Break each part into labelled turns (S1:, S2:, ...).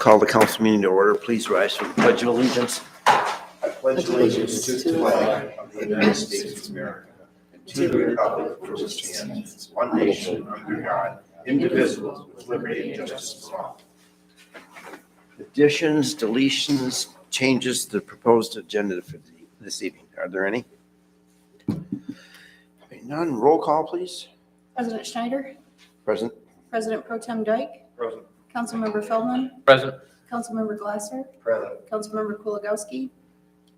S1: call the council meeting to order. Please rise for the Pledge of Allegiance.
S2: I pledge allegiance to the flag of the United States of America and to the republic for which it stands, one nation under God, indivisible, with liberty and justice for all.
S1: Additions, deletions, changes to the proposed agenda for this evening. Are there any? Having none, roll call, please.
S3: President Schneider,
S1: Present.
S3: President Pro Tem Dyke,
S2: Present.
S3: Councilmember Feldman,
S4: Present.
S3: Councilmember Glasser,
S2: Present.
S3: Councilmember Kuligowski,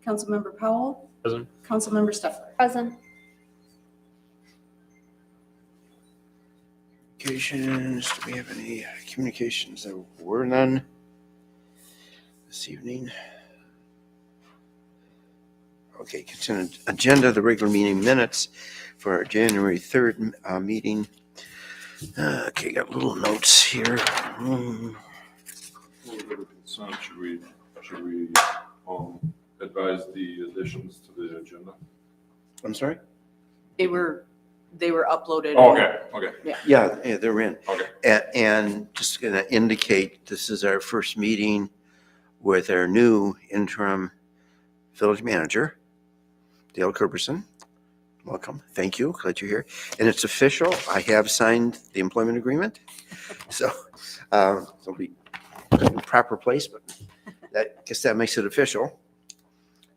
S3: Councilmember Powell,
S4: Present.
S3: Councilmember Steffler.
S5: Present.
S1: Communications, do we have any communications? There were none this evening. Okay, consent agenda, the regular meeting minutes for our January 3rd meeting. Okay, got little notes here.
S6: Before we go to consent, should we advise the additions to the agenda?
S1: I'm sorry?
S5: They were uploaded.
S6: Oh, okay.
S1: Yeah, they're in.
S6: Okay.
S1: And just going to indicate, this is our first meeting with our new interim village manager, Dale Kerberson. Welcome. Thank you. Glad you're here. And it's official. I have signed the employment agreement. So it'll be in the proper place, but I guess that makes it official.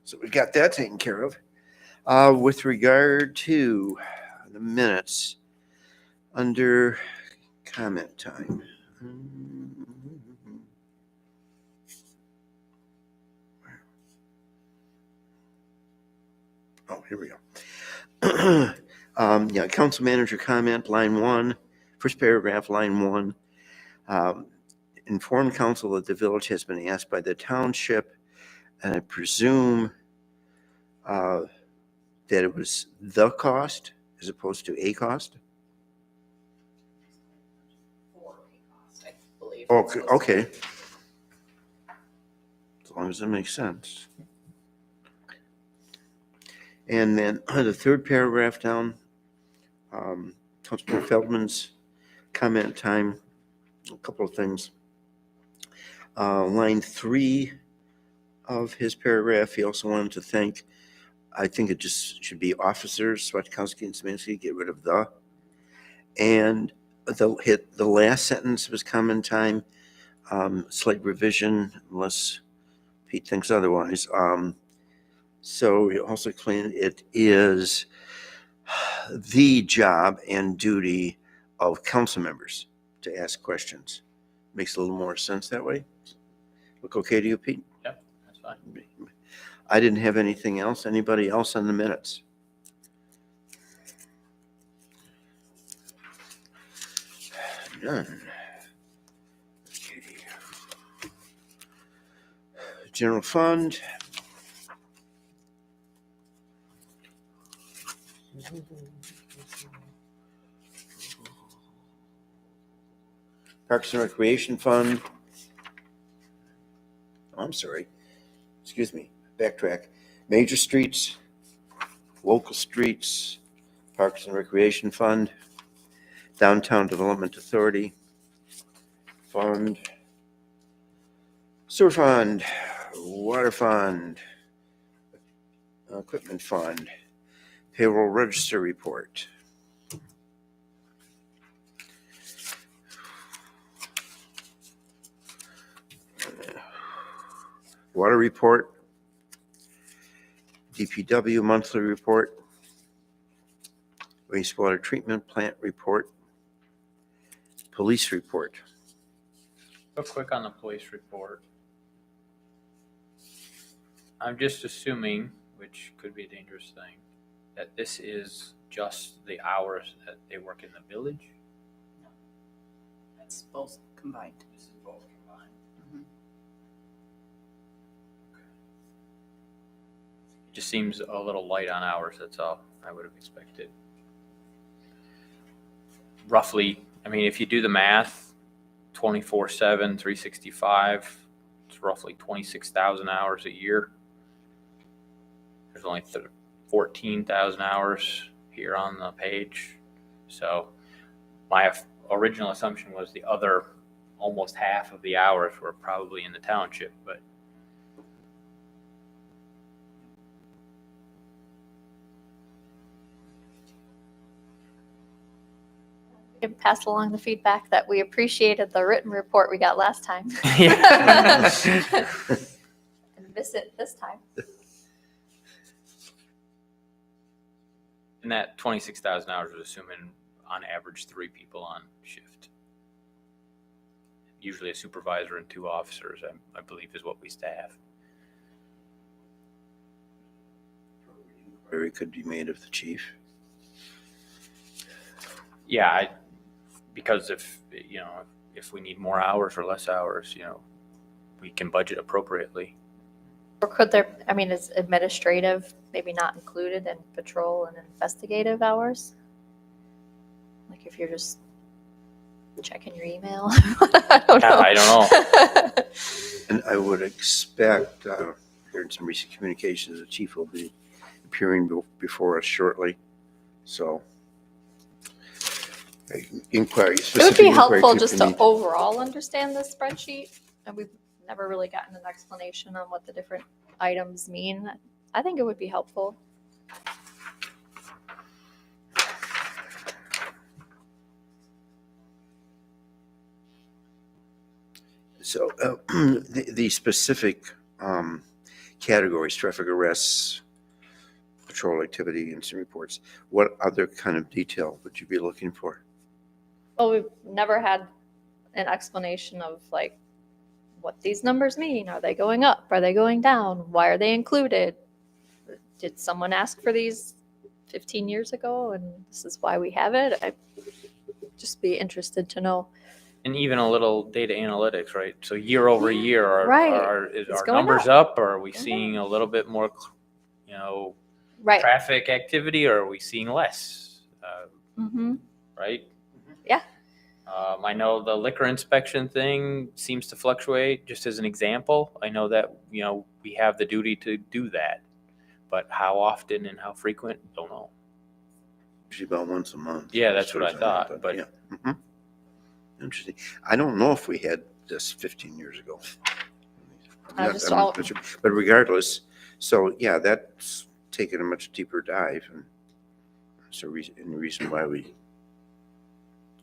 S1: So we've got that taken care of. With regard to the minutes, under comment time. Oh, here we go. Yeah, council manager comment, line 1, first paragraph, line 1. Inform council that the village has been asked by the township, and I presume that it was the cost as opposed to a cost.
S5: I believe.
S1: Okay. As long as it makes sense. And then the third paragraph down, Councilman Feldman's comment time, a couple of things. Line 3 of his paragraph, he also wanted to thank, I think it just should be officers, Swatkowski and Szymanski, get rid of the. And the last sentence of his comment time, slight revision, unless Pete thinks otherwise. So he also explained it is the job and duty of council members to ask questions. Makes a little more sense that way. Look okay to you, Pete?
S4: Yep, that's fine.
S1: I didn't have anything else. Anybody else on the minutes? None. Okay. General fund. Parks and Recreation Fund. Oh, I'm sorry. Excuse me. Backtrack. Major streets, local streets, Parks and Recreation Fund, Downtown Development Authority Fund, Sewer Fund, Water Fund, Equipment Fund, Payroll Register Report. Water Report, DPW Monthly Report, Wastewater Treatment Plant Report, Police Report.
S4: Real quick on the police report. I'm just assuming, which could be a dangerous thing, that this is just the hours that they work in the village.
S5: That's both combined.
S4: This is both combined. It just seems a little light on hours, that's all I would have expected. Roughly, I mean, if you do the math, 24/7, 365, it's roughly 26,000 hours a year. There's only 14,000 hours here on the page. So my original assumption was the other almost half of the hours were probably in the township, but
S7: We can pass along the feedback that we appreciated the written report we got last time.
S4: Yeah.
S7: And miss it this time.
S4: And that 26,000 hours was assuming on average 3 people on shift. Usually a supervisor and 2 officers, I believe, is what we staff.
S1: Inquiry could be made of the chief.
S4: Yeah, because if we need more hours or less hours, we can budget appropriately.
S7: Or could there, I mean, is administrative maybe not included in patrol and investigative hours? Like if you're just checking your email? I don't know.
S4: I don't know.
S1: And I would expect, hearing some recent communications, the chief will be appearing before us shortly. So, inquiry.
S7: It would be helpful just to overall understand this spreadsheet, and we've never really gotten an explanation on what the different items mean. I think it would be helpful.
S1: So, the specific categories, traffic arrests, patrol activity, incident reports, what other kind of detail would you be looking for?
S7: Well, we've never had an explanation of like what these numbers mean. Are they going up? Are they going down? Why are they included? Did someone ask for these 15 years ago and this is why we have it? I'd just be interested to know.
S4: And even a little data analytics, right? So year over year,
S7: right.
S4: Is
S7: It's
S4: our
S7: going
S4: numbers up, or are we
S7: Going
S4: seeing a little bit more,
S7: Right.
S4: traffic activity, or are we seeing less?
S7: Mm-hmm.
S4: Right?
S7: Yeah.
S4: I know the liquor inspection thing seems to fluctuate. Just as an example, I know that we have the duty to do that, but how often and how frequent, don't know.
S1: Usually about once a month.
S4: Yeah, that's what I
S1: As far as
S4: thought,
S1: know,
S4: but-
S1: yeah. Mhm. Interesting. I don't know if we had this 15 years ago.
S7: I
S1: I'm
S7: just
S1: not
S7: all-
S1: sure. But regardless, so yeah, that's taken a much deeper dive, and so the reason why we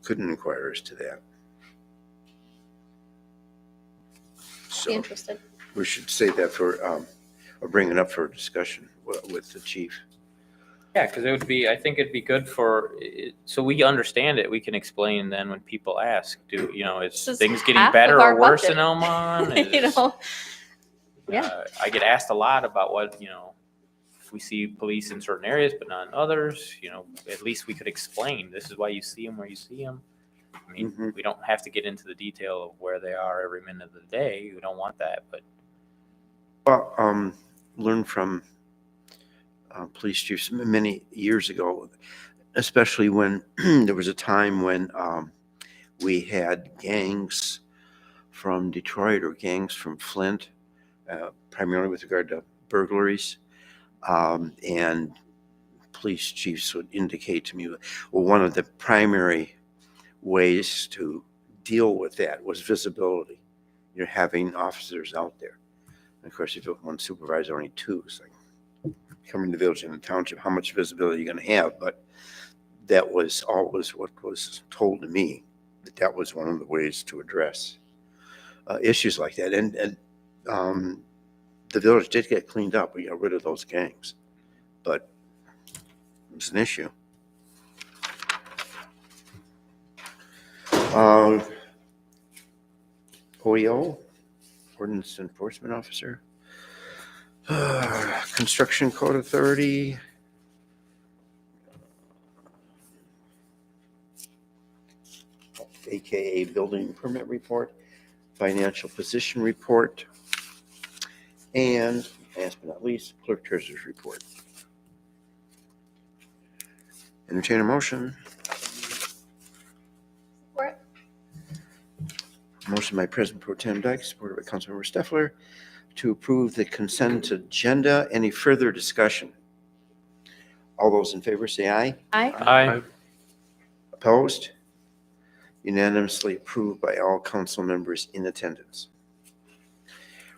S1: couldn't inquire as to that.
S7: Be
S1: So
S7: interested.
S1: we should say that or bring it up for discussion with the chief.
S4: Yeah, because I think it'd be good so we understand it. We can explain then when people ask, is
S7: This is
S4: things getting
S7: half
S4: better
S7: of our
S4: or worse
S7: budget.
S4: in Elmont? Yeah. I get asked a lot about what, if we see police in certain areas, but not in others, at least we could explain, this is why you see them where you see them. I mean,
S1: Mhm.
S4: we don't have to get into the detail of where they are every minute of the day. We don't want that, but
S1: Well, learn from police chiefs many years ago, especially when there was a time when we had gangs from Detroit or gangs from Flint, primarily with regard to burglaries. And police chiefs would indicate to me, well, one of the primary ways to deal with that was visibility. You're having officers out there. And of course, if you have one supervisor, only 2, it's like coming to the village and the township, how much visibility are you going to have? But that was always what was told to me, that was one of the ways to address issues like that. And the village did get cleaned up. We got rid of those gangs, but it was an issue. OEO, Ordinance Enforcement Officer. Construction Code Authority. AKA Building Permit Report, Financial Position Report, and last but not least, Clerk Treasurer's Report. Entertain a motion.
S7: Support.
S1: Motion by President Pro Tem Dyke, supported by Councilmember Steffler, to approve the consent agenda. Any further discussion? All those in favor say aye.
S7: Aye.
S4: I
S1: Opposed? Unanimously approved by all council members in attendance.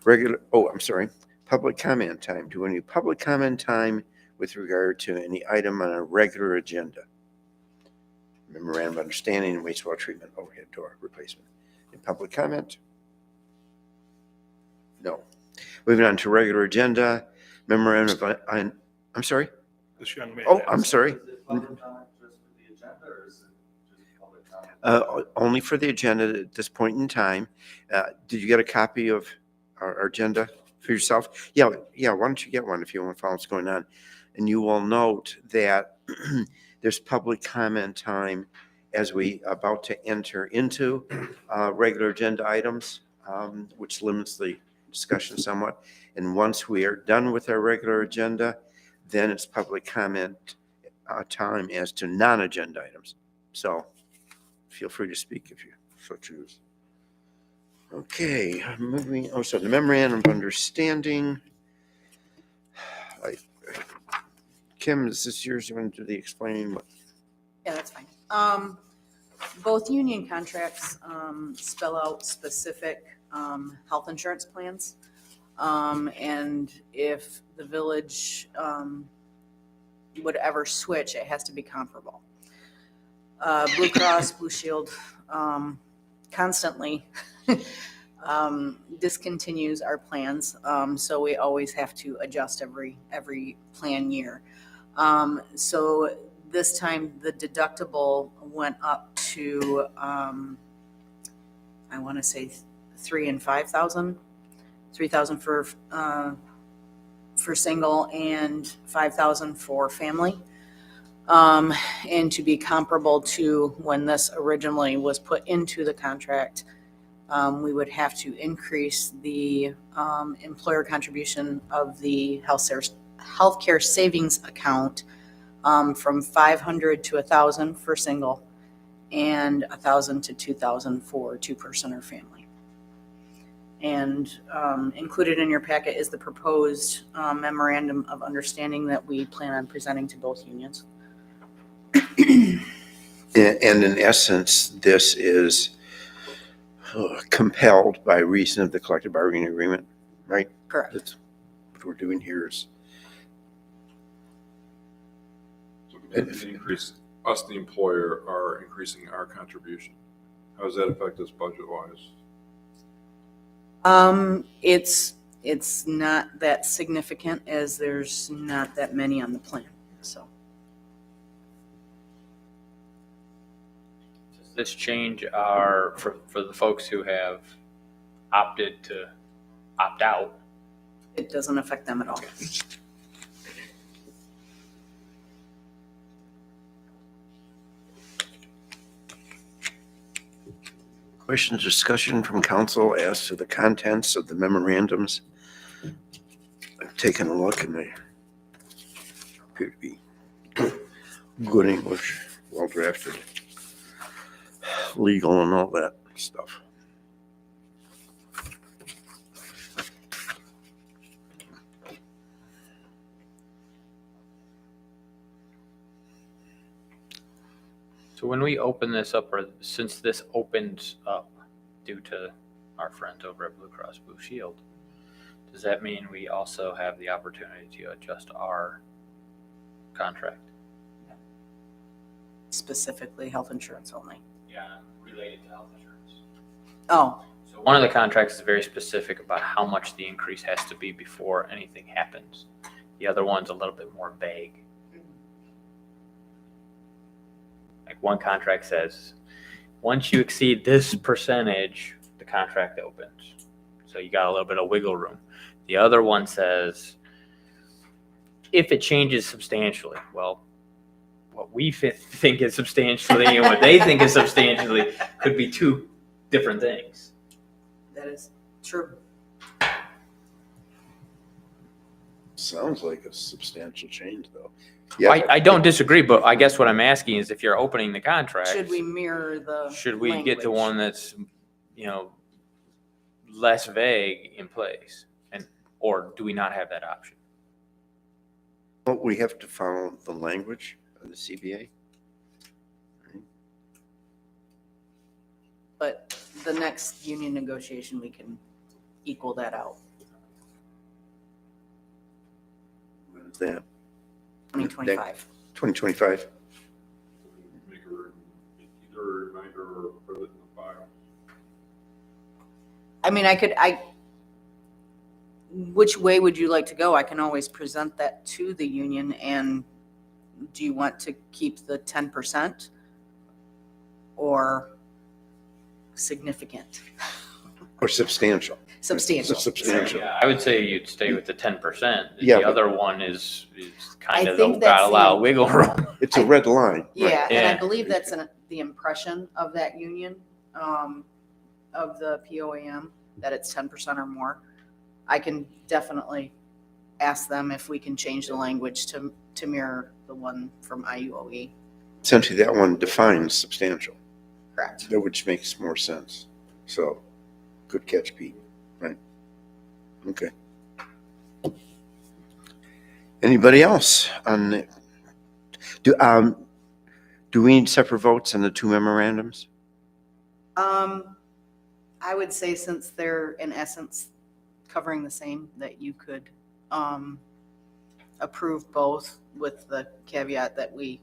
S1: Public comment time. Do any public comment time with regard to any item on a regular agenda? Memorandum of understanding and wastewater treatment overhead door replacement. Any public comment? No. Moving on to regular agenda, memorandum of, I'm sorry?
S6: This young man.
S1: Oh, I'm sorry.
S2: Is it public comment just for the agenda, or is it just public comment?
S1: Only for the agenda at this point in time. Did you get a copy of our agenda for yourself? Yeah, why don't you get one if you want to follow what's going on? And you will note that there's public comment time as we about to enter into regular agenda items, which limits the discussion somewhat. And once we are done with our regular agenda, then it's public comment time as to non-agenda items. So feel free to speak if you so choose. Okay, so the memorandum of understanding. Kim, is this yours? You want to do the explaining?
S5: Yeah, that's fine. Both union contracts spell out specific health insurance plans. And if the village would ever switch, it has to be comparable. Blue Cross, Blue Shield constantly discontinues our plans, so we always have to adjust every plan year. So this time the deductible went up to I want to say 3,000 and 5,000, 3,000 for single and 5,000 for family. And to be comparable to when this originally was put into the contract, we would have to increase the employer contribution of the healthcare savings account from 500 to 1,000 for single and 1,000 to 2,000 for two-person or family. And included in your packet is the proposed memorandum of understanding that we plan on presenting to both unions.
S1: And in essence, this is compelled by reason of the collective bargaining agreement, right?
S5: Correct.
S1: That's what we're doing here is.
S6: So the increase, us, the employer, are increasing our contribution. How does that affect us budget-wise?
S5: It's not that significant as there's not that many on the plan, so.
S4: Does this change our, for the folks who have opted to opt out?
S5: It doesn't affect them at all.
S1: Questions, discussion from council as to the contents of the memorandums? I've taken a look and they appear to be good English, well drafted, legal and all that stuff.
S4: So when we open this up, or since this opens up due to our friends over at Blue Cross Blue Shield, does that mean we also have the opportunity to adjust our contract?
S5: Specifically health insurance only.
S4: Yeah, related to health insurance.
S5: Oh,
S4: So one of the contracts is very specific about how much the increase has to be before anything happens. The other one's a little bit more vague. Like one contract says, once you exceed this percentage, the contract opens. So you got a little bit of wiggle room. The other one says, if it changes substantially, well, what we think is substantially and what they think is substantially could be two different things.
S5: that is true.
S1: Sounds like a substantial change though.
S4: I don't disagree, but I guess what I'm asking is if you're opening the contract,
S5: Should we mirror the
S4: should we get to
S5: language?
S4: one that's, less vague in place? Or do we not have that option?
S1: But we have to follow the language of the CBA.
S5: but the next union negotiation, we can equal that out,
S1: What is that?
S5: 2025.
S1: 2025?
S6: Make either a reminder or put it in the file.
S5: I mean, which way would you like to go? I can always present that to the union, and do you want to keep the 10% or significant?
S1: Or substantial?
S5: Substantial.
S1: Substantial.
S4: Yeah, I would say you'd stay with the 10%.
S1: Yeah,
S4: The
S1: but-
S4: other one is kind
S5: I
S4: of,
S5: think
S4: got
S5: that's
S4: a lot
S5: the-
S4: of wiggle room.
S1: It's a red line. right.
S5: Yeah, and I
S4: Yeah.
S5: believe that's the impression of that union, of the POAM, that it's 10% or more. I can definitely ask them if we can change the language to mirror the one from IUOE.
S1: Essentially, that one defines substantial,
S5: Correct.
S1: which makes more sense. So, good catch, Pete. Right? Okay. Anybody else on the, do we need separate votes on the two memorandums?
S5: I would say since they're in essence covering the same, that you could approve both with the caveat that we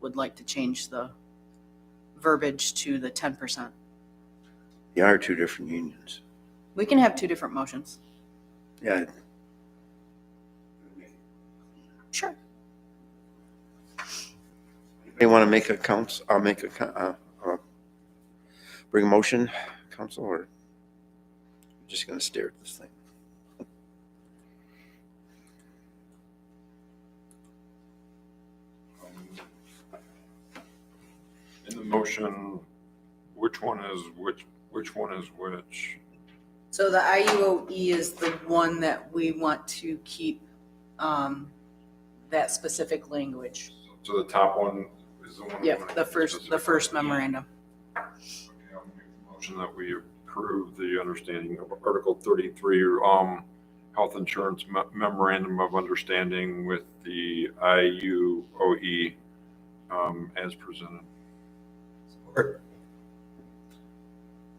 S5: would like to change the verbiage to the 10%.
S1: They are two different unions.
S5: We can have two different motions.
S1: Yeah.
S5: Sure.
S1: They want to make a council, I'll make bring a motion, council, or just going to stare at this thing?
S6: In the motion, which one is which one is which?
S5: So the IUOE is the one that we want to keep that specific language.
S6: So the top one is the one. we
S5: Yep,
S6: wanna
S5: the
S6: keep
S5: first
S6: specific.
S5: memorandum.
S6: Okay, I'll make the motion that we approve the understanding of Article 33, health insurance memorandum of understanding with the IUOE, as presented.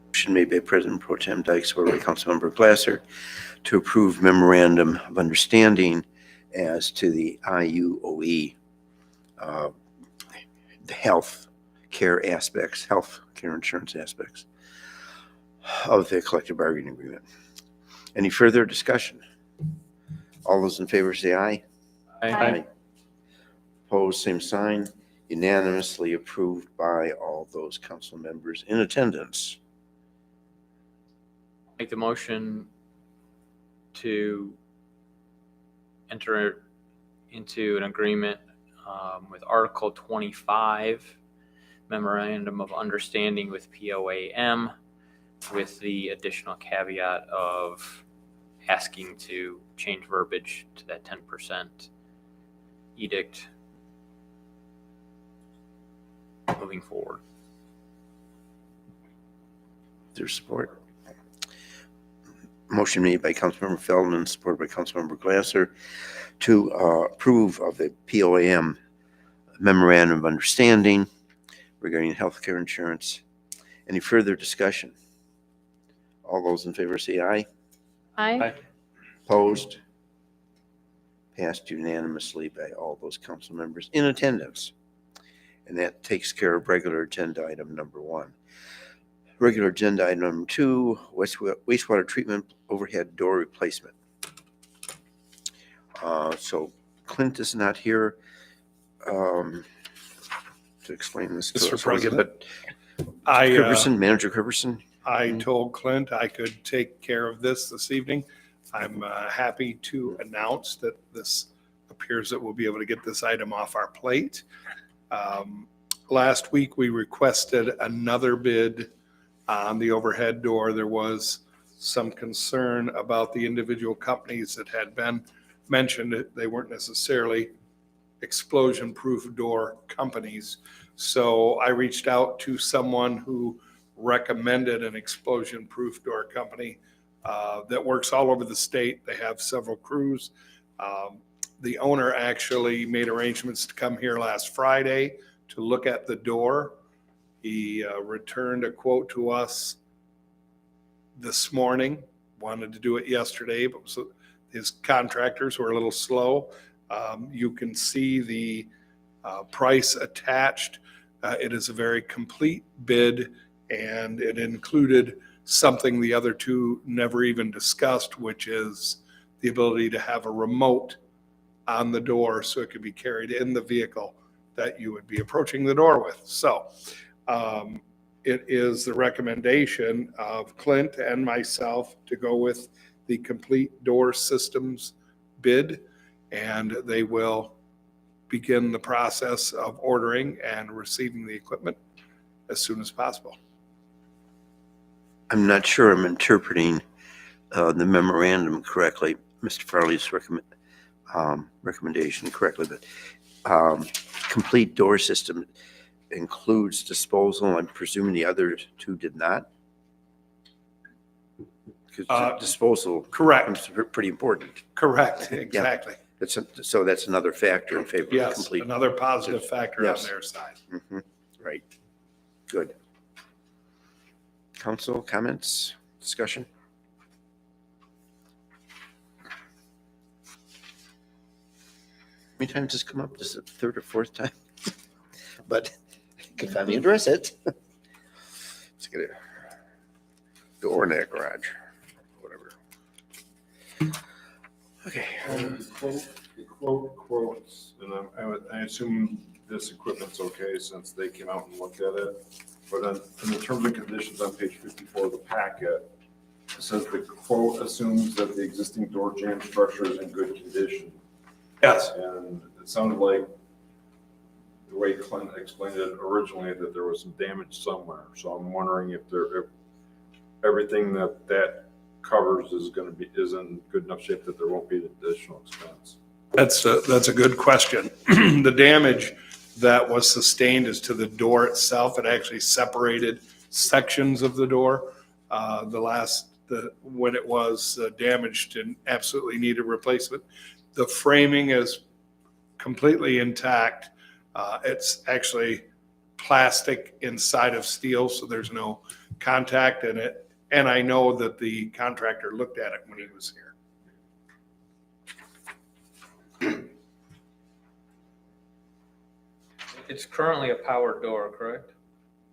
S1: Motion made by President Pro Tem Dyke, supported by Councilmember Glasser, to approve memorandum of understanding as to the IUOE, the health care aspects, health care insurance aspects of the collective bargaining agreement. Any further discussion? All those in favor say aye.
S7: Aye.
S1: Opposed, same sign. Unanimously approved by all those council members in attendance.
S4: Make the motion to enter into an agreement with Article 25, Memorandum of Understanding with POAM, with the additional caveat of asking to change verbiage to that 10% edict moving forward.
S1: Their support. Motion made by Councilmember Feldman, supported by Councilmember Glasser, to approve of the POAM memorandum of understanding regarding healthcare insurance. Any further discussion? All those in favor say aye.
S7: Aye.
S1: Opposed? Passed unanimously by all those council members in attendance. And that takes care of regular agenda item number 1. Regular agenda item number 2, wastewater treatment overhead door replacement. So Clint is not here to explain this to
S8: Mr.
S1: us.
S8: President,
S1: Manager Criverson?
S8: I told Clint I could take care of this evening. I'm happy to announce that this appears that we'll be able to get this item off our plate. Last week, we requested another bid on the overhead door. There was some concern about the individual companies that had been mentioned. They weren't necessarily explosion-proof door companies. So I reached out to someone who recommended an explosion-proof door company that works all over the state. They have several crews. The owner actually made arrangements to come here last Friday to look at the door. He returned a quote to us this morning, wanted to do it yesterday, but his contractors were a little slow. You can see the price attached. It is a very complete bid, and it included something the other two never even discussed, which is the ability to have a remote on the door so it could be carried in the vehicle that you would be approaching the door with. So it is the recommendation of Clint and myself to go with the complete door systems bid, and they will begin the process of ordering and receiving the equipment as soon as possible.
S1: I'm not sure I'm interpreting the memorandum correctly, Mr. Farley's recommendation correctly, but complete door system includes disposal. I'm presuming the other two did not? Because disposal
S8: Correct,
S1: is pretty important.
S8: correct, exactly.
S1: So that's another factor in favor of
S8: Yes,
S1: complete.
S8: another positive factor on
S1: Yes.
S8: their side.
S1: Mhm. Right. Good. Council comments, discussion? How many times does this come up? This is the third or fourth time? But I can finally address it. Let's get a door in that garage, whatever. Okay.
S6: The quote quotes, and I assume this equipment's okay since they came out and looked at it. But in the terms and conditions on page 54 of the packet, it says the quote assumes that the existing door jamb structure is in good condition.
S8: Yes,
S6: And it sounded like the way Clint explained it originally, that there was some damage somewhere. So I'm wondering if everything that covers is in good enough shape that there won't be an additional expense.
S8: that's a good question. The damage that was sustained is to the door itself. It actually separated sections of the door. When it was damaged and absolutely needed replacement. The framing is completely intact. It's actually plastic inside of steel, so there's no contact in it. And I know that the contractor looked at it when he was here.
S4: It's currently a powered door, correct?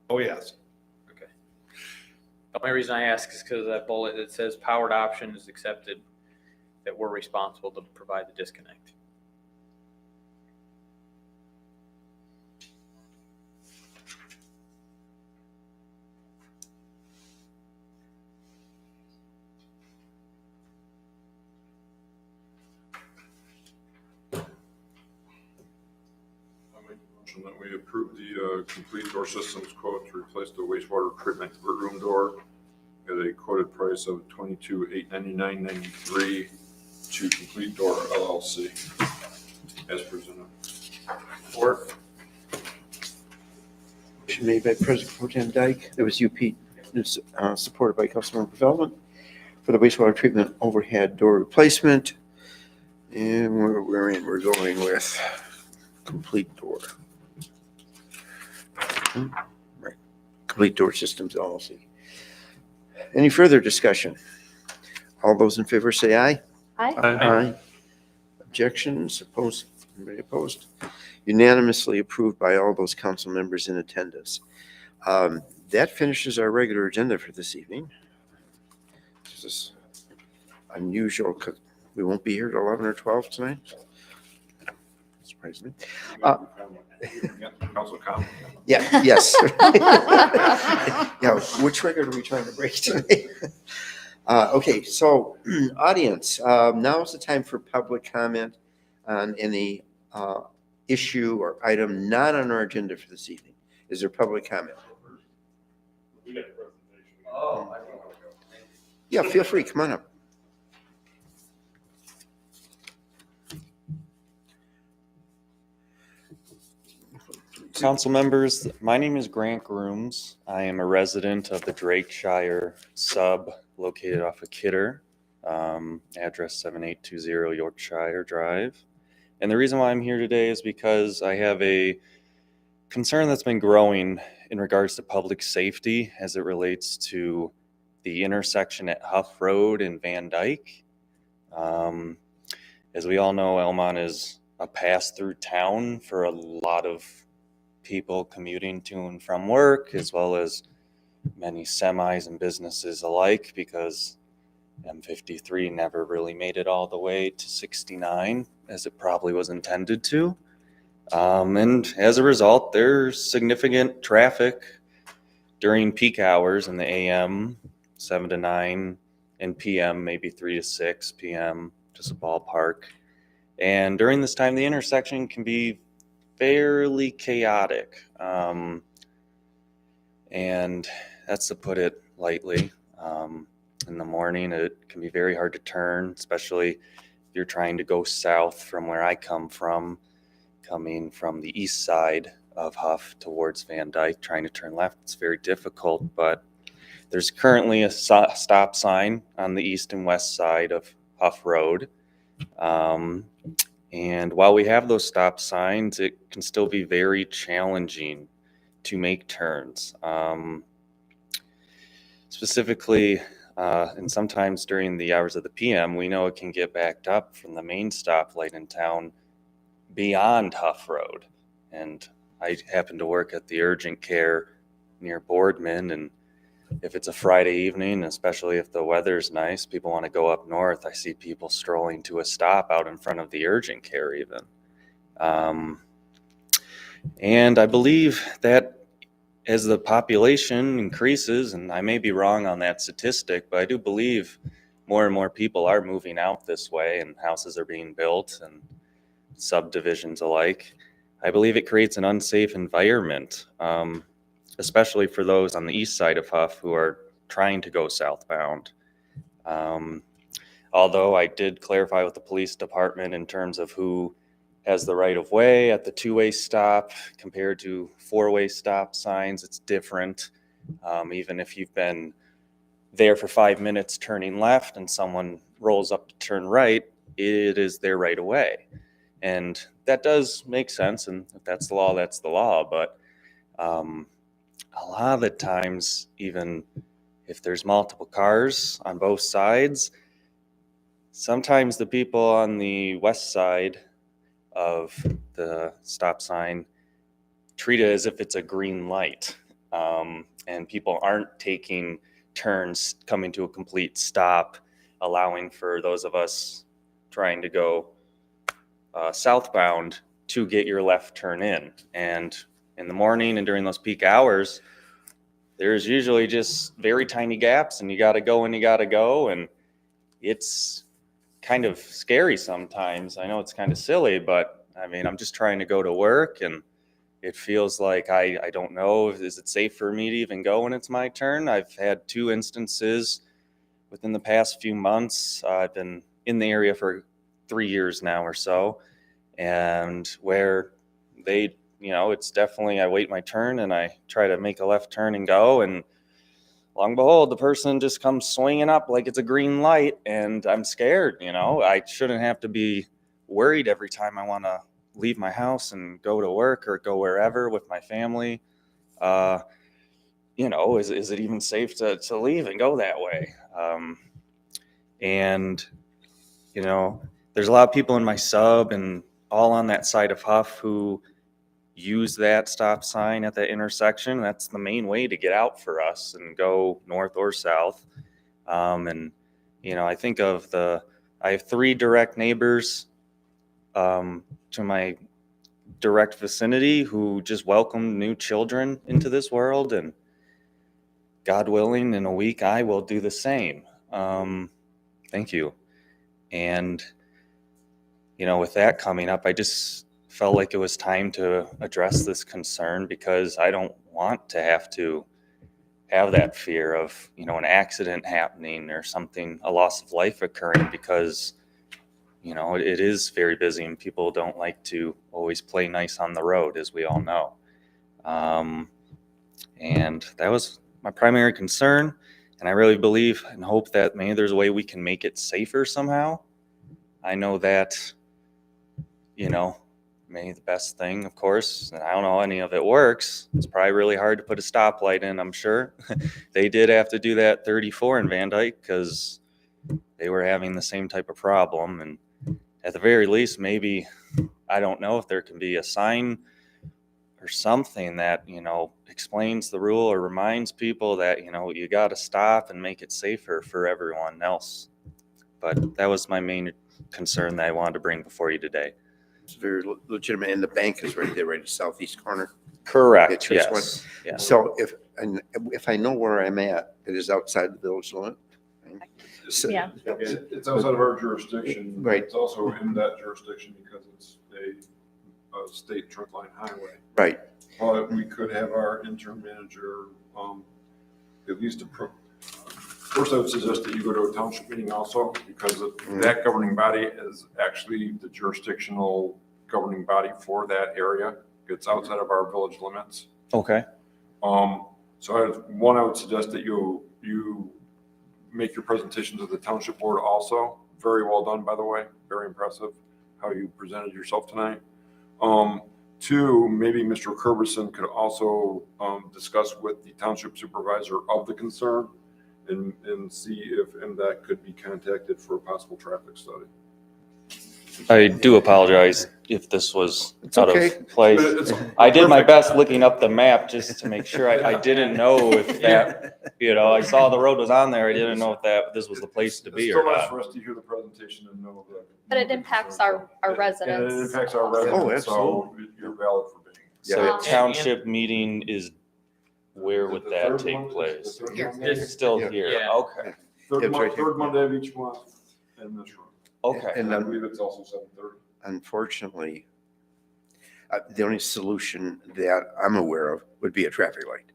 S8: Oh, yes.
S4: Okay. The only reason I ask is because of that bullet that says powered option is accepted, that we're responsible to provide the disconnect.
S6: I make a motion that we approve the complete door systems quote to replace the wastewater treatment room door at a quoted price of $22,899.93 to Complete Door LLC as presented.
S1: Support. Motion made by President Pro Tem Dyke. There was UP, it's, supported by Councilmember Feldman for the wastewater treatment overhead door replacement. And we're going with complete door. Right. Complete Door Systems LLC. Any further discussion? All those in favor say aye.
S7: Aye.
S1: Objections, opposed, anybody opposed? Unanimously approved by all those council members in attendance. That finishes our regular agenda for this evening. This is unusual because we won't be here at 11 or 12 tonight. Surprised me.
S6: Council comment.
S1: Yeah, yes. Yeah, which record are we trying to break today? Okay, so audience, now is the time for public comment on any issue or item not on our agenda for this evening. Is there public comment? Yeah, feel free, come on up.
S9: Council members, my name is Grant Grooms. I am a resident of the Drakeshire sub located off of Kidder, address 7820 Yorkshire Drive. And the reason why I'm here today is because I have a concern that's been growing in regards to public safety as it relates to the intersection at Huff Road and Van Dyke. As we all know, Elmont is a pass-through town for a lot of people commuting to and from work, as well as many semis and businesses alike, because M53 never really made it all the way to 69 as it probably was intended to. And as a result, there's significant traffic during peak hours in the AM, 7 to 9, and PM, maybe 3 to 6 PM, just a ballpark. And during this time, the intersection can be fairly chaotic. And that's to put it lightly. In the morning, it can be very hard to turn, especially if you're trying to go south from where I come from, coming from the east side of Huff towards Van Dyke, trying to turn left. It's very difficult, but there's currently a stop sign on the east and west side of Huff Road. And while we have those stop signs, it can still be very challenging to make turns. Specifically, and sometimes during the hours of the PM, we know it can get backed up from the main stoplight in town beyond Huff Road. And I happen to work at the urgent care near Boardman, and if it's a Friday evening, especially if the weather's nice, people want to go up north. I see people strolling to a stop out in front of the urgent care even. And I believe that as the population increases, and I may be wrong on that statistic, but I do believe more and more people are moving out this way and houses are being built and subdivisions alike. I believe it creates an unsafe environment, especially for those on the east side of Huff who are trying to go southbound. Although I did clarify with the police department in terms of who has the right of way at the two-way stop compared to four-way stop signs, it's different. Even if you've been there for 5 minutes turning left and someone rolls up to turn right, it is their right of way. And that does make sense, and if that's the law, that's the law. But a lot of the times, even if there's multiple cars on both sides, sometimes the people on the west side of the stop sign treat it as if it's a green light, and people aren't taking turns coming to a complete stop, allowing for those of us trying to go southbound to get your left turn in. And in the morning and during those peak hours, there's usually just very tiny gaps, and you got to go when you got to go. And it's kind of scary sometimes. I know it's kind of silly, but I mean, I'm just trying to go to work, and it feels like I don't know, is it safe for me to even go when it's my turn? I've had 2 instances within the past few months. I've been in the area for 3 years now or so, and where they, it's definitely, I wait my turn and I try to make a left turn and go, and lo and behold, the person just comes swinging up like it's a green light, and I'm scared. I shouldn't have to be worried every time I want to leave my house and go to work or go wherever with my family. Is it even safe to leave and go that way? And there's a lot of people in my sub and all on that side of Huff who use that stop sign at that intersection. That's the main way to get out for us and go north or south. I think I have 3 direct neighbors to my direct vicinity who just welcomed new children into this world, and God willing, in a week I will do the same. Thank you. And with that coming up, I just felt like it was time to address this concern, because I don't want to have that fear of an accident happening or something, a loss of life occurring, because it is very busy and people don't like to always play nice on the road, as we all know. And that was my primary concern. And I really believe and hope that maybe there's a way we can make it safer somehow. I know that, maybe the best thing, of course, and I don't know any of it works. It's probably really hard to put a stoplight in, I'm sure. They did have to do that 34 in Van Dyke because they were having the same type of problem. And at the very least, maybe, I don't know if there can be a sign or something that, explains the rule or reminds people that, you got to stop and make it safer for everyone else. But that was my main concern that I wanted to bring before you today.
S1: It's very legitimate, and the bank is right there, right at southeast corner.
S9: Correct,
S1: It's just
S9: yes. Yeah.
S1: So if I know where I'm at, it is outside the village limit. So-
S7: Yeah.
S6: It's outside of our jurisdiction.
S1: Right.
S6: It's also in that jurisdiction because it's a state trunk line highway.
S1: Right,
S6: But we could have our interim manager, at least first I would suggest that you go to a township meeting also, because that governing body is actually the jurisdictional governing body for that area. It's outside of our village limits.
S9: Okay.
S6: So I would suggest that you make your presentation to the township board also. Very well done, by the way. Very impressive how you presented yourself tonight. Two, maybe Mr. Kerberson could also discuss with the township supervisor of the concern and see if MDOT could be contacted for a possible traffic study.
S9: I do apologize if this was
S1: It's
S9: out
S1: okay.
S9: of place.
S6: It's
S9: I did my
S6: perfect.
S9: best looking up the map just to make sure. I didn't know if that, I saw the road was on there. I didn't know if this was the place to be
S6: It's
S9: or
S6: still nice
S9: not.
S6: for us to hear the presentation and know that.
S7: But it impacts our residents.
S6: And it impacts our residents, so
S1: absolutely.
S6: you're valid for being.
S9: So
S1: Yeah.
S9: township meeting is, where would
S6: The
S9: that
S6: third
S9: take
S6: Monday-
S9: place?
S6: the third
S3: Here.
S6: Monday-
S9: It's still
S1: Yeah.
S9: here.
S4: Yeah.
S9: Okay.
S6: Third
S1: It's right here.
S6: Third Monday of each month in this room.
S9: Okay.
S1: And
S6: I believe it's also 7:30.
S1: unfortunately, the only solution that I'm aware of would be a traffic light.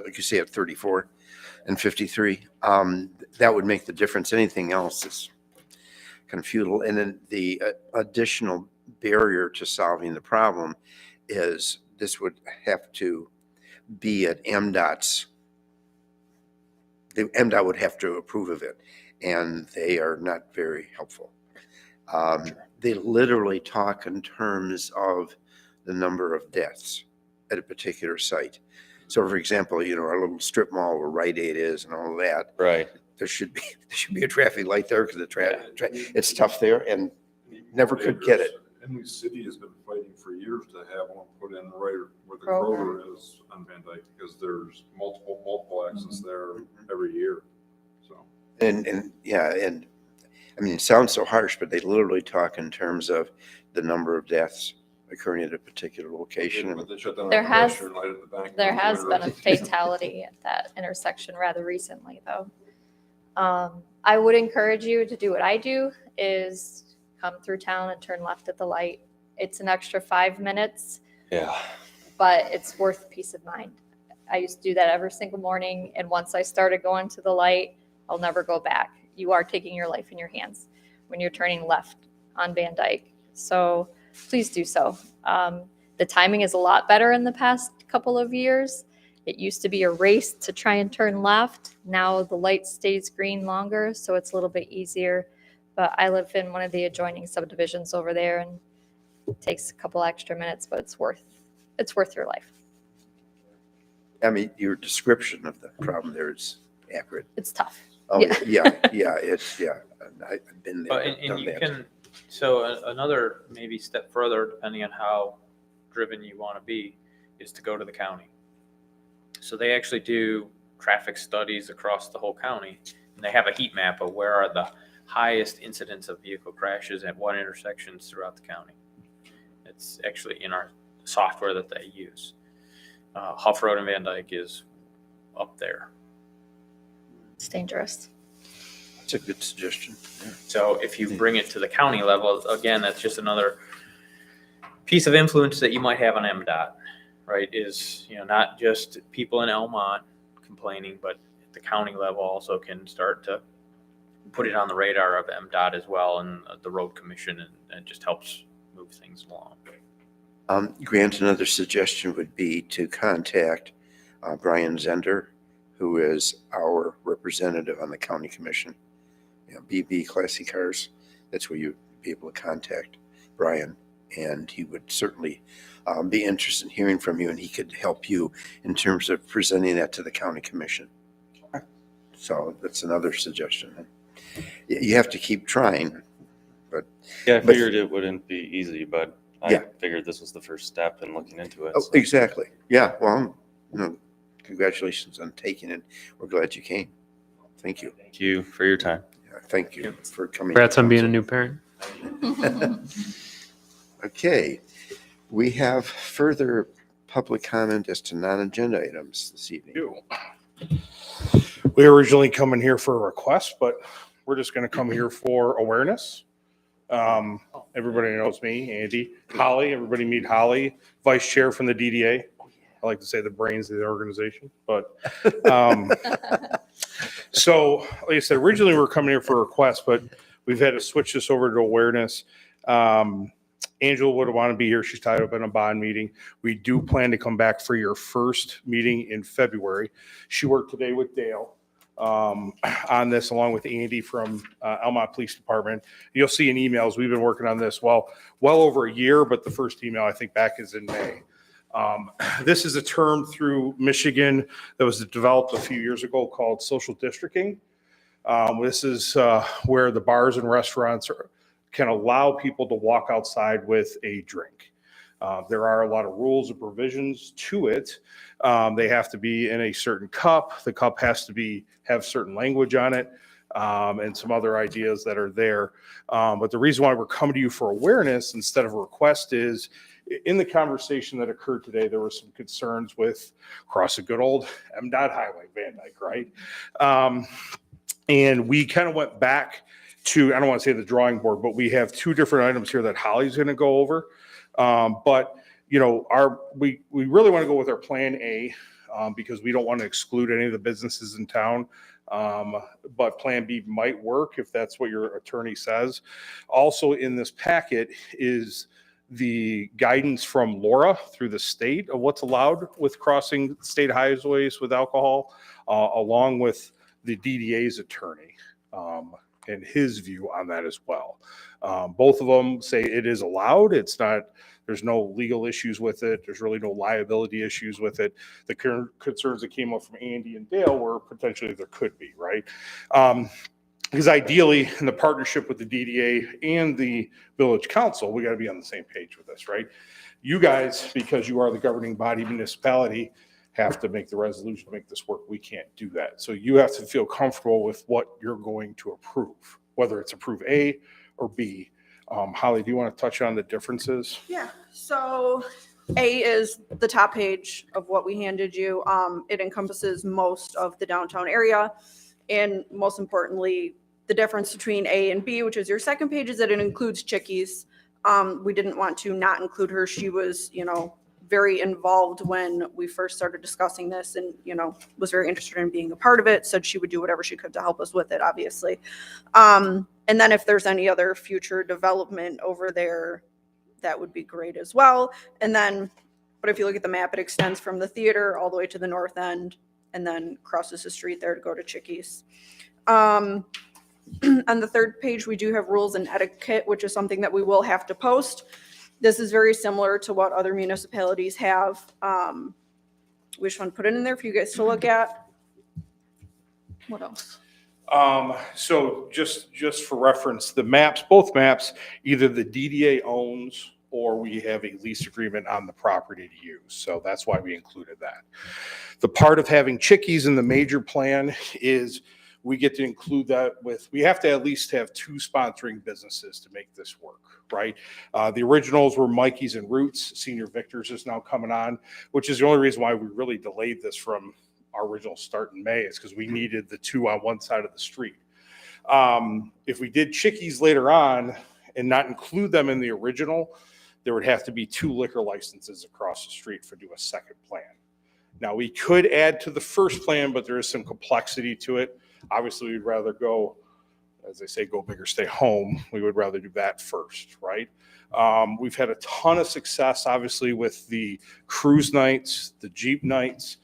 S1: Like you say, at 34 and 53, that would make the difference. Anything else is kind of futile. And then the additional barrier to solving the problem is this would have to be at MDOT's. The MDOT would have to approve of it, and they are not very helpful. They literally talk in terms of the number of deaths at a particular site. So for example, our little strip mall where Rite Aid is and all that,
S9: Right.
S1: there should be a traffic light there because it's tough there and never could get it.
S6: Emily City has been fighting for years to have one put in right where the
S7: Kroger.
S6: Kroger is on Van Dyke, because there's multiple access there every year, so.
S1: And yeah, and I mean, it sounds so harsh, but they literally talk in terms of the number of deaths occurring at a particular location.
S6: But they shut down
S7: There
S6: our
S7: has-
S6: pedestrian light at the bank.
S7: There has been a fatality at that intersection rather recently, though. I would encourage you to do what I do, is come through town and turn left at the light. It's an extra 5 minutes,
S9: Yeah.
S7: but it's worth peace of mind. I used to do that every single morning, and once I started going to the light, I'll never go back. You are taking your life in your hands when you're turning left on Van Dyke. So please do so. The timing is a lot better in the past couple of years. It used to be a race to try and turn left. Now the light stays green longer, so it's a little bit easier. But I live in one of the adjoining subdivisions over there, and it takes a couple extra minutes, but it's worth your life.
S1: I mean, your description of the problem there is accurate.
S7: It's tough.
S1: Oh,
S7: Yeah.
S1: yeah, I've been there,
S4: And
S1: done
S4: you
S1: that.
S4: can, so another maybe step further, depending on how driven you want to be, is to go to the county. So they actually do traffic studies across the whole county, and they have a heat map of where are the highest incidents of vehicle crashes at what intersections throughout the county. It's actually in our software that they use. Huff Road and Van Dyke is up there.
S7: It's dangerous.
S1: It's a good suggestion.
S4: So if you bring it to the county level, again, that's just another piece of influence that you might have on MDOT, right? Is, not just people in Elmont complaining, but at the county level also can start to put it on the radar of MDOT as well, and the road commission, and it just helps move things along.
S1: Grant, another suggestion would be to contact Brian Zender, who is our representative on the county commission. BB Classy Cars, that's where you'd be able to contact Brian And he would certainly be interested in hearing from you, and he could help you in terms of presenting that to the county commission. So that's another suggestion. You have to keep trying.
S9: Yeah, I
S1: But-
S9: figured it wouldn't be easy, but I
S1: Yeah.
S9: figured this was the first step in looking into it.
S1: Oh,
S9: so.
S1: exactly. Yeah, well, congratulations on taking it. We're glad you came. Thank you.
S9: Thank you for your time.
S1: Yeah, thank you for coming.
S10: Congrats on being a new parent.
S1: Okay, we have further public comment as to non-agenda items this evening.
S8: We originally come in here for a request, but we're just going to come here for awareness. Everybody knows me, Andy, Holly, everybody meet Holly, vice chair from the DDA. I like to say the brains of the organization, but, so like I said, originally we were coming here for a request, but we've had to switch this over to awareness. Angela would want to be here. She's tied up in a bond meeting. We do plan to come back for your first meeting in February. She worked today with Dale on this, along with Andy from Elmont Police Department. You'll see in emails, we've been working on this well over a year, but the first email I think back is in May. This is a term through Michigan that was developed a few years ago called social districting. This is where the bars and restaurants can allow people to walk outside with a drink. There are a lot of rules and provisions to it. They have to be in a certain cup. The cup has to have certain language on it, and some other ideas that are there. But the reason why we're coming to you for awareness instead of a request is, in the conversation that occurred today, there were some concerns with across a good old MDOT highway, Van Dyke, right? And we kind of went back to, I don't want to say the drawing board, but we have two different items here that Holly's going to go over. But you know, we really want to go with our plan A, because we don't want to exclude any of the businesses in town. But plan B might work if that's what your attorney says. Also in this packet is the guidance from Laura through the state of what's allowed with crossing state highways with alcohol, along with the DDA's attorney and his view on that as well. Both of them say it is allowed. It's not, there's no legal issues with it. There's really no liability issues with it. The concerns that came up from Andy and Dale were potentially there could be, right? Because ideally, in the partnership with the DDA and the village council, we got to be on the same page with this, right? You guys, because you are the governing body municipality, have to make the resolution to make this work. We can't do that. So you have to feel comfortable with what you're going to approve, whether it's approve A or B. Holly, do you want to touch on the differences?
S11: Yeah, so A is the top page of what we handed you. It encompasses most of the downtown area. And most importantly, the difference between A and B, which is your second page, is that it includes Chickies. We didn't want to not include her. She was, very involved when we first started discussing this and, was very interested in being a part of it, said she would do whatever she could to help us with it, obviously. And then if there's any other future development over there, that would be great as well. And then, but if you look at the map, it extends from the theater all the way to the north end and then crosses the street there to go to Chickies. On the third page, we do have rules and etiquette, which is something that we will have to post. This is very similar to what other municipalities have. We just want to put it in there for you guys to look at. What else?
S8: So just for reference, the maps, both maps, either the DDA owns or we have a lease agreement on the property to use. So that's why we included that. The part of having Chickies in the major plan is we get to include that we have to at least have two sponsoring businesses to make this work, right? The originals were Mikey's and Roots. Senior Victor's is now coming on, which is the only reason why we really delayed this from our original start in May, is because we needed the two on one side of the street. If we did Chickies later on and not include them in the original, there would have to be two liquor licenses across the street to do a second plan. Now, we could add to the first plan, but there is some complexity to it. Obviously, we'd rather go, as they say, go big or stay home. We would rather do that first, right? We've had a ton of success, obviously, with the cruise nights, the Jeep nights,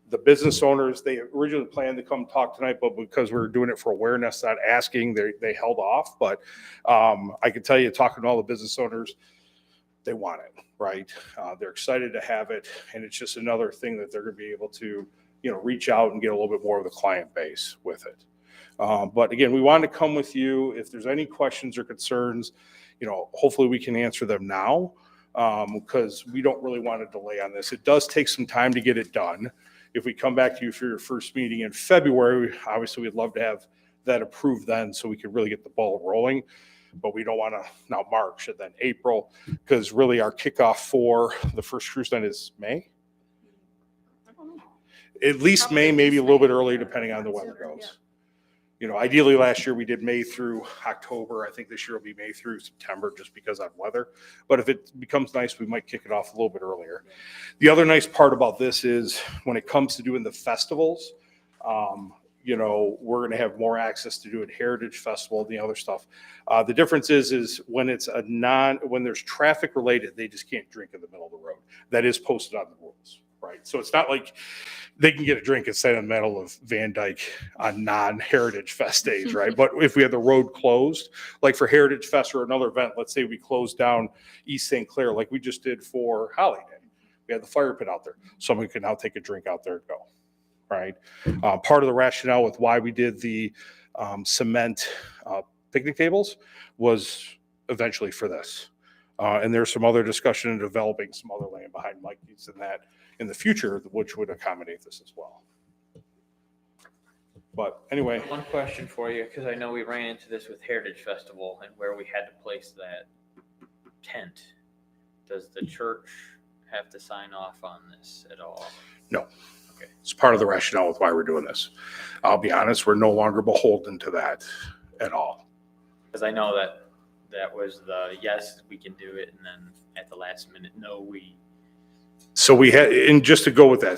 S8: the business owners. They originally planned to come talk tonight, but because we were doing it for awareness, not asking, they held off. But I can tell you, talking to all the business owners,
S10: they want it, right? They're excited to have it, and it's just another thing that they're going to be able to, reach out and get a little bit more of the client base with it. But again, we want to come with you. If there's any questions or concerns, hopefully we can answer them now, because we don't really want to delay on this. It does take some time to get it done. If we come back to you for your first meeting in February, obviously we'd love to have that approved then so we could really get the ball rolling. But we don't want to now March and then April, because really our kickoff for the first cruise night is May. At least May, maybe a little bit early, depending on the weather goes. Ideally last year we did May through October. I think this year will be May through September just because of weather. But if it becomes nice, we might kick it off a little bit earlier. The other nice part about this is when it comes to doing the festivals, we're going to have more access to doing Heritage Festival and the other stuff. The difference is when it's when there's traffic related, they just can't drink in the middle of the road. That is posted on the rules, right? So it's not like they can get a drink and stand in the middle of Van Dyke on non-Heritage Fest days, right? But if we have the road closed, like for Heritage Fest or another event, let's say we close down East St. Clair, like we just did for Holiday. We had the fire pit out there. Someone can now take a drink out there and go. Right. Part of the rationale with why we did the cement picnic tables was eventually for this. And there's some other discussion in developing some other land behind Mikey's and that in the future, which would accommodate this as well. But anyway.
S4: One question for you, because I know we ran into this with Heritage Festival and where we had to place that tent. Does the church have to sign off on this at all?
S10: No. It's part of the rationale with why we're doing this. I'll be honest, we're no longer beholden to that at all.
S4: Because I know that was the, yes, we can do it. And then at the last minute, no,
S10: So we had, and just to go with that,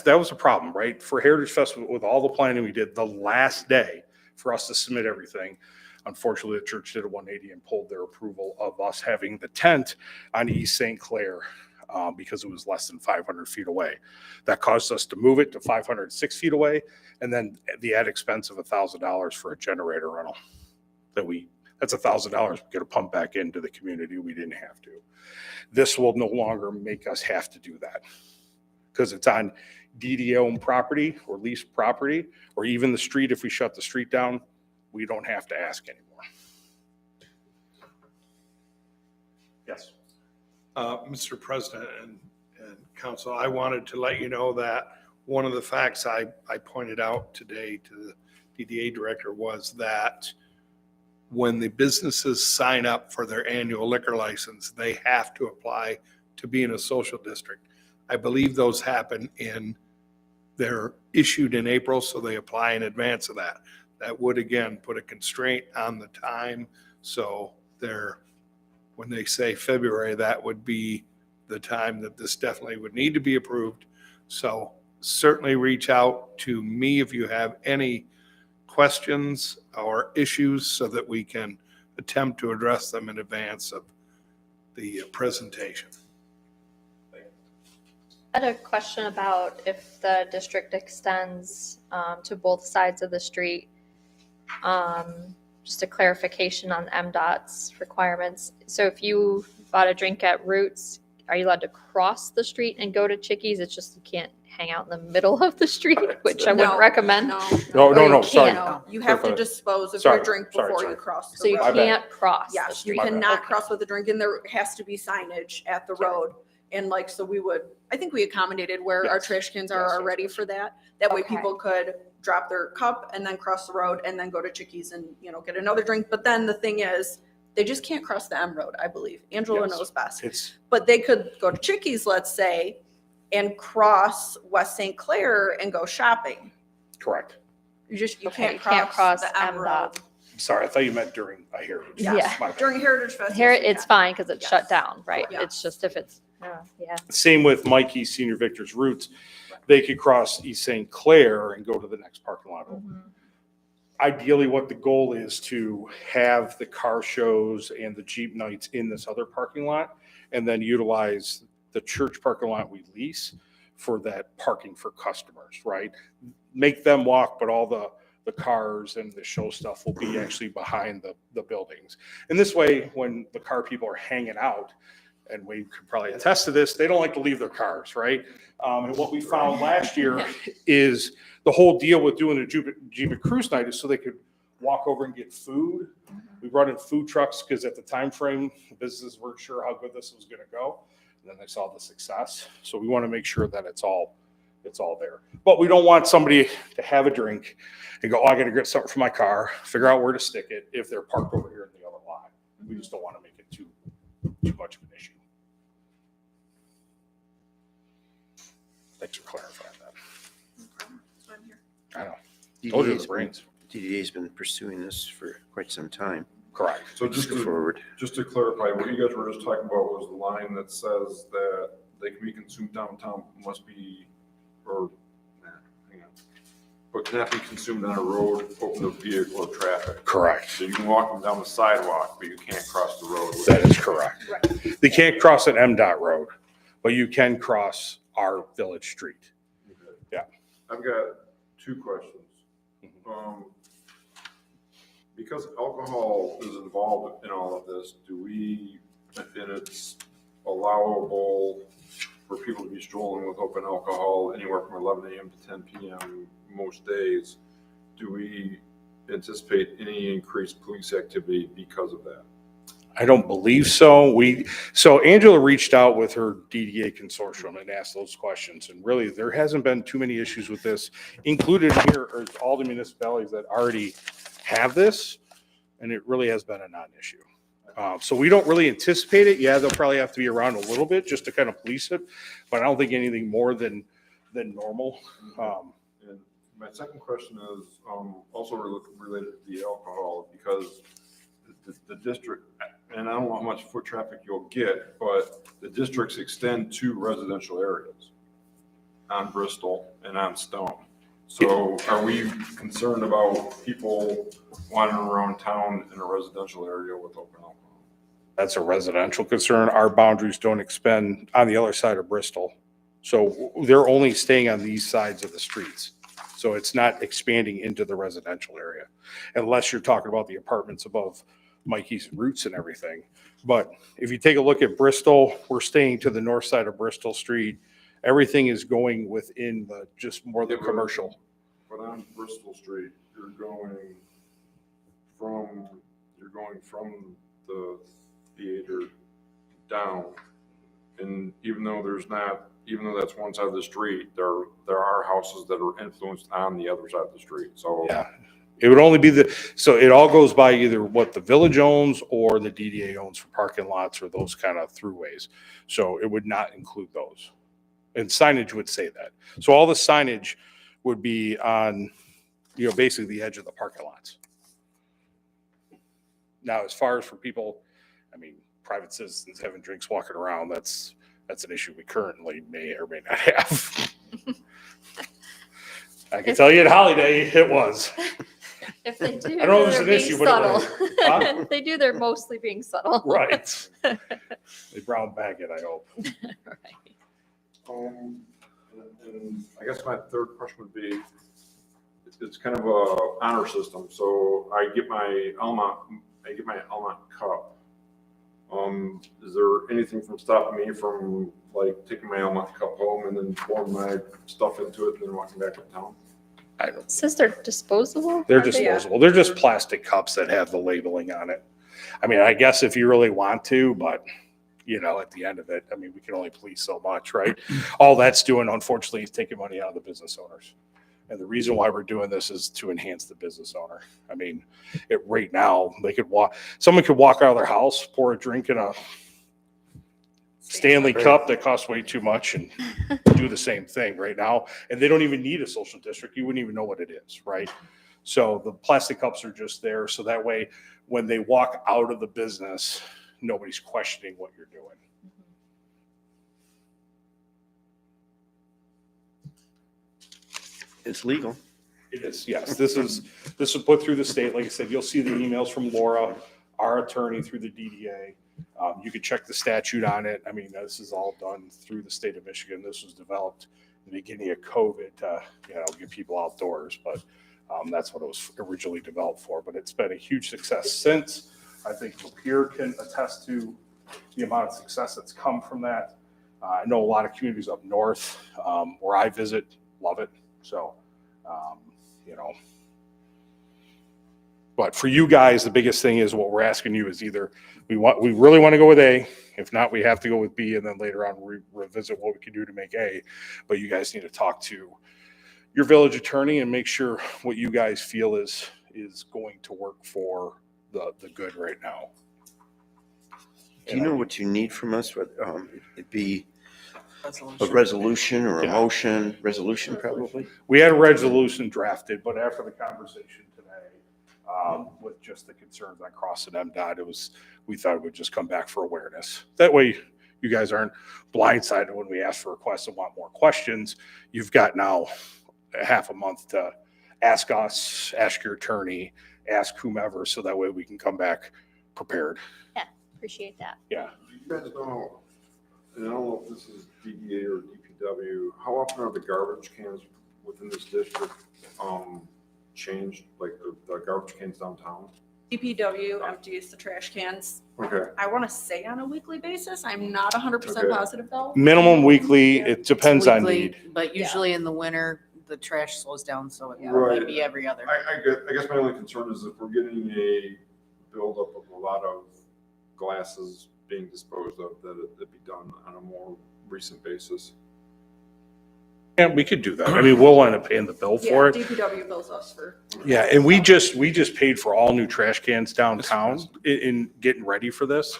S10: that was a problem, right? For Heritage Festival, with all the planning we did, the last day for us to submit everything, unfortunately, the church did a 180 and pulled their approval of us having the tent on East St. Clair because it was less than 500 feet away. That caused us to move it to 506 feet away, and then the added expense of $1,000 for a generator rental. That's $1,000 we could have pumped back into the community. We didn't have to. This will no longer make us have to do that because it's on DDA-owned property or leased property, or even the street. If we shut the street down, we don't have to ask anymore. Yes.
S8: Mr. President and Council, I wanted to let you know that one of the facts I pointed out today to the DDA director was that when the businesses sign up for their annual liquor license, they have to apply to be in a social district. I believe those happen they're issued in April, so they apply in advance of that. That would, again, put a constraint on the time. So when they say February, that would be the time that this definitely would need to be approved. So certainly reach out to me if you have any questions or issues so that we can attempt to address them in advance of the presentation.
S7: I had a question about if the district extends to both sides of the street. Just a clarification on MDOT's requirements. So if you bought a drink at Roots, are you allowed to cross the street and go to Chickies? It's just you can't hang out in the middle of the street, which I wouldn't recommend.
S10: No,
S7: you
S10: sorry.
S11: No, you have to dispose of
S10: Sorry,
S11: your drink
S10: sorry,
S11: before
S10: sorry.
S11: you cross the
S7: So you
S11: road.
S7: can't cross the
S11: Yes, you
S7: street.
S11: cannot
S7: Okay.
S11: cross with a drink, and there has to be signage at the road. And so I think we accommodated where our
S10: Yes.
S11: trash cans are
S10: Yes, yes,
S11: already
S10: yes.
S11: for that. That way
S7: Okay.
S11: people could drop their cup and then cross the road and then go to Chickies and, get another drink. But then the thing is, they just can't cross the M road, I believe. Angela
S10: Yes.
S11: knows best.
S10: It's
S11: But they could go to Chickies, let's say, and cross West St. Clair and go shopping.
S10: correct.
S11: You
S7: Okay,
S11: can't cross the M road.
S7: MDOT.
S10: Sorry, I thought you meant during a Heritage.
S11: Yes.
S7: Yeah.
S10: My bad.
S11: During Heritage Fest.
S7: Here,
S11: yes, you
S7: it's
S11: can.
S7: fine because it's
S11: Yes.
S7: shut down, right?
S11: Yeah.
S7: It's just if it's, yeah.
S10: Same with Mikey's Senior Victor's Roots. They could cross East St. Clair and go to the next parking lot over.
S7: Mhm.
S10: Ideally, what the goal is to have the car shows and the Jeep nights in this other parking lot, and then utilize the church parking lot we lease for that parking for customers, right? Make them walk, but all the cars and the show stuff will be actually behind the buildings. And this way, when the car people are hanging out, and Wade could probably attest to this, they don't like to leave their cars, right? And what we found last year is the whole deal with doing the Jeep Cruise Night is so they could walk over and get food. We brought in food trucks because at the time frame, businesses weren't sure how good this was going to go. And then they saw the success. So we want to make sure that it's all there. But we don't want somebody to have a drink and go, oh, I got to get something from my car, figure out where to stick it if they're parked over here in the other lot. We just don't want to make it too much of an issue. Thanks for clarifying that. I know. Told you the brains.
S1: DDA's been pursuing this for quite some time.
S10: Correct.
S6: So
S1: Let's
S6: just
S1: go
S6: to,
S1: forward.
S6: just to clarify, what you guys were just talking about was the line that says that they can be consumed downtown must be, or, hang on, but cannot be consumed on a road open to vehicle or traffic.
S10: Correct.
S6: So you can walk them down the sidewalk, but you can't cross the road.
S10: That is correct. They can't cross an MDOT road, but you can cross our village street. Yeah.
S6: I've got two questions. Because alcohol is involved in all of this, do we, and it's allowable for people to be strolling with open alcohol anywhere from 11 a.m. to 10 p.m. most days, do we anticipate any increased police activity because of that?
S10: I don't believe so. So Angela reached out with her DDA consortium and asked those questions. And really, there hasn't been too many issues with this. Included here are all the municipalities that already have this, and it really has been a non-issue. So we don't really anticipate it. Yeah, they'll probably have to be around a little bit just to kind of police it, but I don't think anything more than normal.
S6: And my second question is also related to the alcohol, because the district, and I don't know how much foot traffic you'll get, but the districts extend to residential areas on Bristol and on Stone. So are we concerned about people wandering around town in a residential area with open alcohol?
S10: That's a residential concern. Our boundaries don't expand on the other side of Bristol. So they're only staying on these sides of the streets. So it's not expanding into the residential area, unless you're talking about the apartments above Mikey's and Roots and everything. But if you take a look at Bristol, we're staying to the north side of Bristol Street. Everything is going within just more the commercial.
S6: But on Bristol Street, you're going from the theater down. And even though that's one side of the street, there are houses that are influenced on the other side of the street. So
S10: Yeah. It would only be so it all goes by either what the village owns or the DDA owns for parking lots or those kind of throughways. So it would not include those. And signage would say that. So all the signage would be on, basically the edge of the parking lots. Now, as far as for people, private citizens having drinks walking around, that's an issue we currently may or may not have. I can tell you at Holiday, it was.
S7: If they do,
S10: I don't know if it's
S7: they're
S10: an
S7: being
S10: issue, but it was.
S7: subtle.
S10: Huh?
S7: If they do, they're mostly being subtle.
S10: Right. They brown bag it, I hope.
S7: Right.
S6: and I guess my third question would be, it's kind of a honor system. So I get my Almont cup. Is there anything from stopping me from taking my Almont cup home and then pouring my stuff into it and then walking back uptown?
S10: I don't.
S7: It says they're disposable.
S10: They're
S7: aren't they?
S10: disposable. They're just plastic cups that have the labeling on it. I guess if you really want to, but at the end of it, we can only police so much, right? All that's doing, unfortunately, is taking money out of the business owners. And the reason why we're doing this is to enhance the business owner. Right now, someone could walk out of their house, pour a drink in a Stanley cup that costs way too much and do the same thing right now. And they don't even need a social district. You wouldn't even know what it is, right? So the plastic cups are just there. So that way, when they walk out of the business, nobody's questioning what you're doing.
S1: It's legal.
S10: It is, yes. This is put through the state. Like I said, you'll see the emails from Laura, our attorney through the DDA. You can check the statute on it. This is all done through the state of Michigan. This was developed in the beginning of COVID to, get people outdoors, but that's what it was originally developed for. But it's been a huge success since. I think Lapeer can attest to the amount of success that's come from that. I know a lot of communities up north where I visit love it. So, you know, but for you guys, the biggest thing is what we're asking you is either we really want to go with A. If not, we have to go with B, and then later on revisit what we can do to make A. But you guys need to talk to your village attorney and make sure what you guys feel is going to work for the good right now.
S1: Do you know what you need from us? What, it'd be a
S5: Resolution.
S1: resolution or a
S10: Yeah.
S1: motion, resolution probably?
S10: We had a resolution drafted, but after the conversation today, with just the concerns on crossing MDOT, we thought it would just come back for awareness. That way you guys aren't blindsided when we ask for requests and want more questions. You've got now a half a month to ask us, ask your attorney, ask whomever, so that way we can come back prepared.
S7: Appreciate that.
S10: Yeah.
S6: You guys know, and I don't know if this is DDA or DPW, how often are the garbage cans within this district changed, like the garbage cans downtown?
S11: DPW empties the trash cans,
S6: Okay.
S11: I want to say on a weekly basis. I'm not 100%
S6: Okay.
S11: positive though.
S10: Minimum weekly, it depends on
S5: Weekly,
S10: need.
S5: But usually in the winter, the trash slows down, so it
S6: Right.
S5: might be every other.
S6: I guess my only concern is if we're getting a buildup of a lot of glasses being disposed of, that it be done on a more recent basis.
S10: Yeah, we could do that. I mean, we'll end up paying the bill for it.
S11: DPW bills us for.
S10: Yeah, and we just paid for all new trash cans downtown in getting ready for this.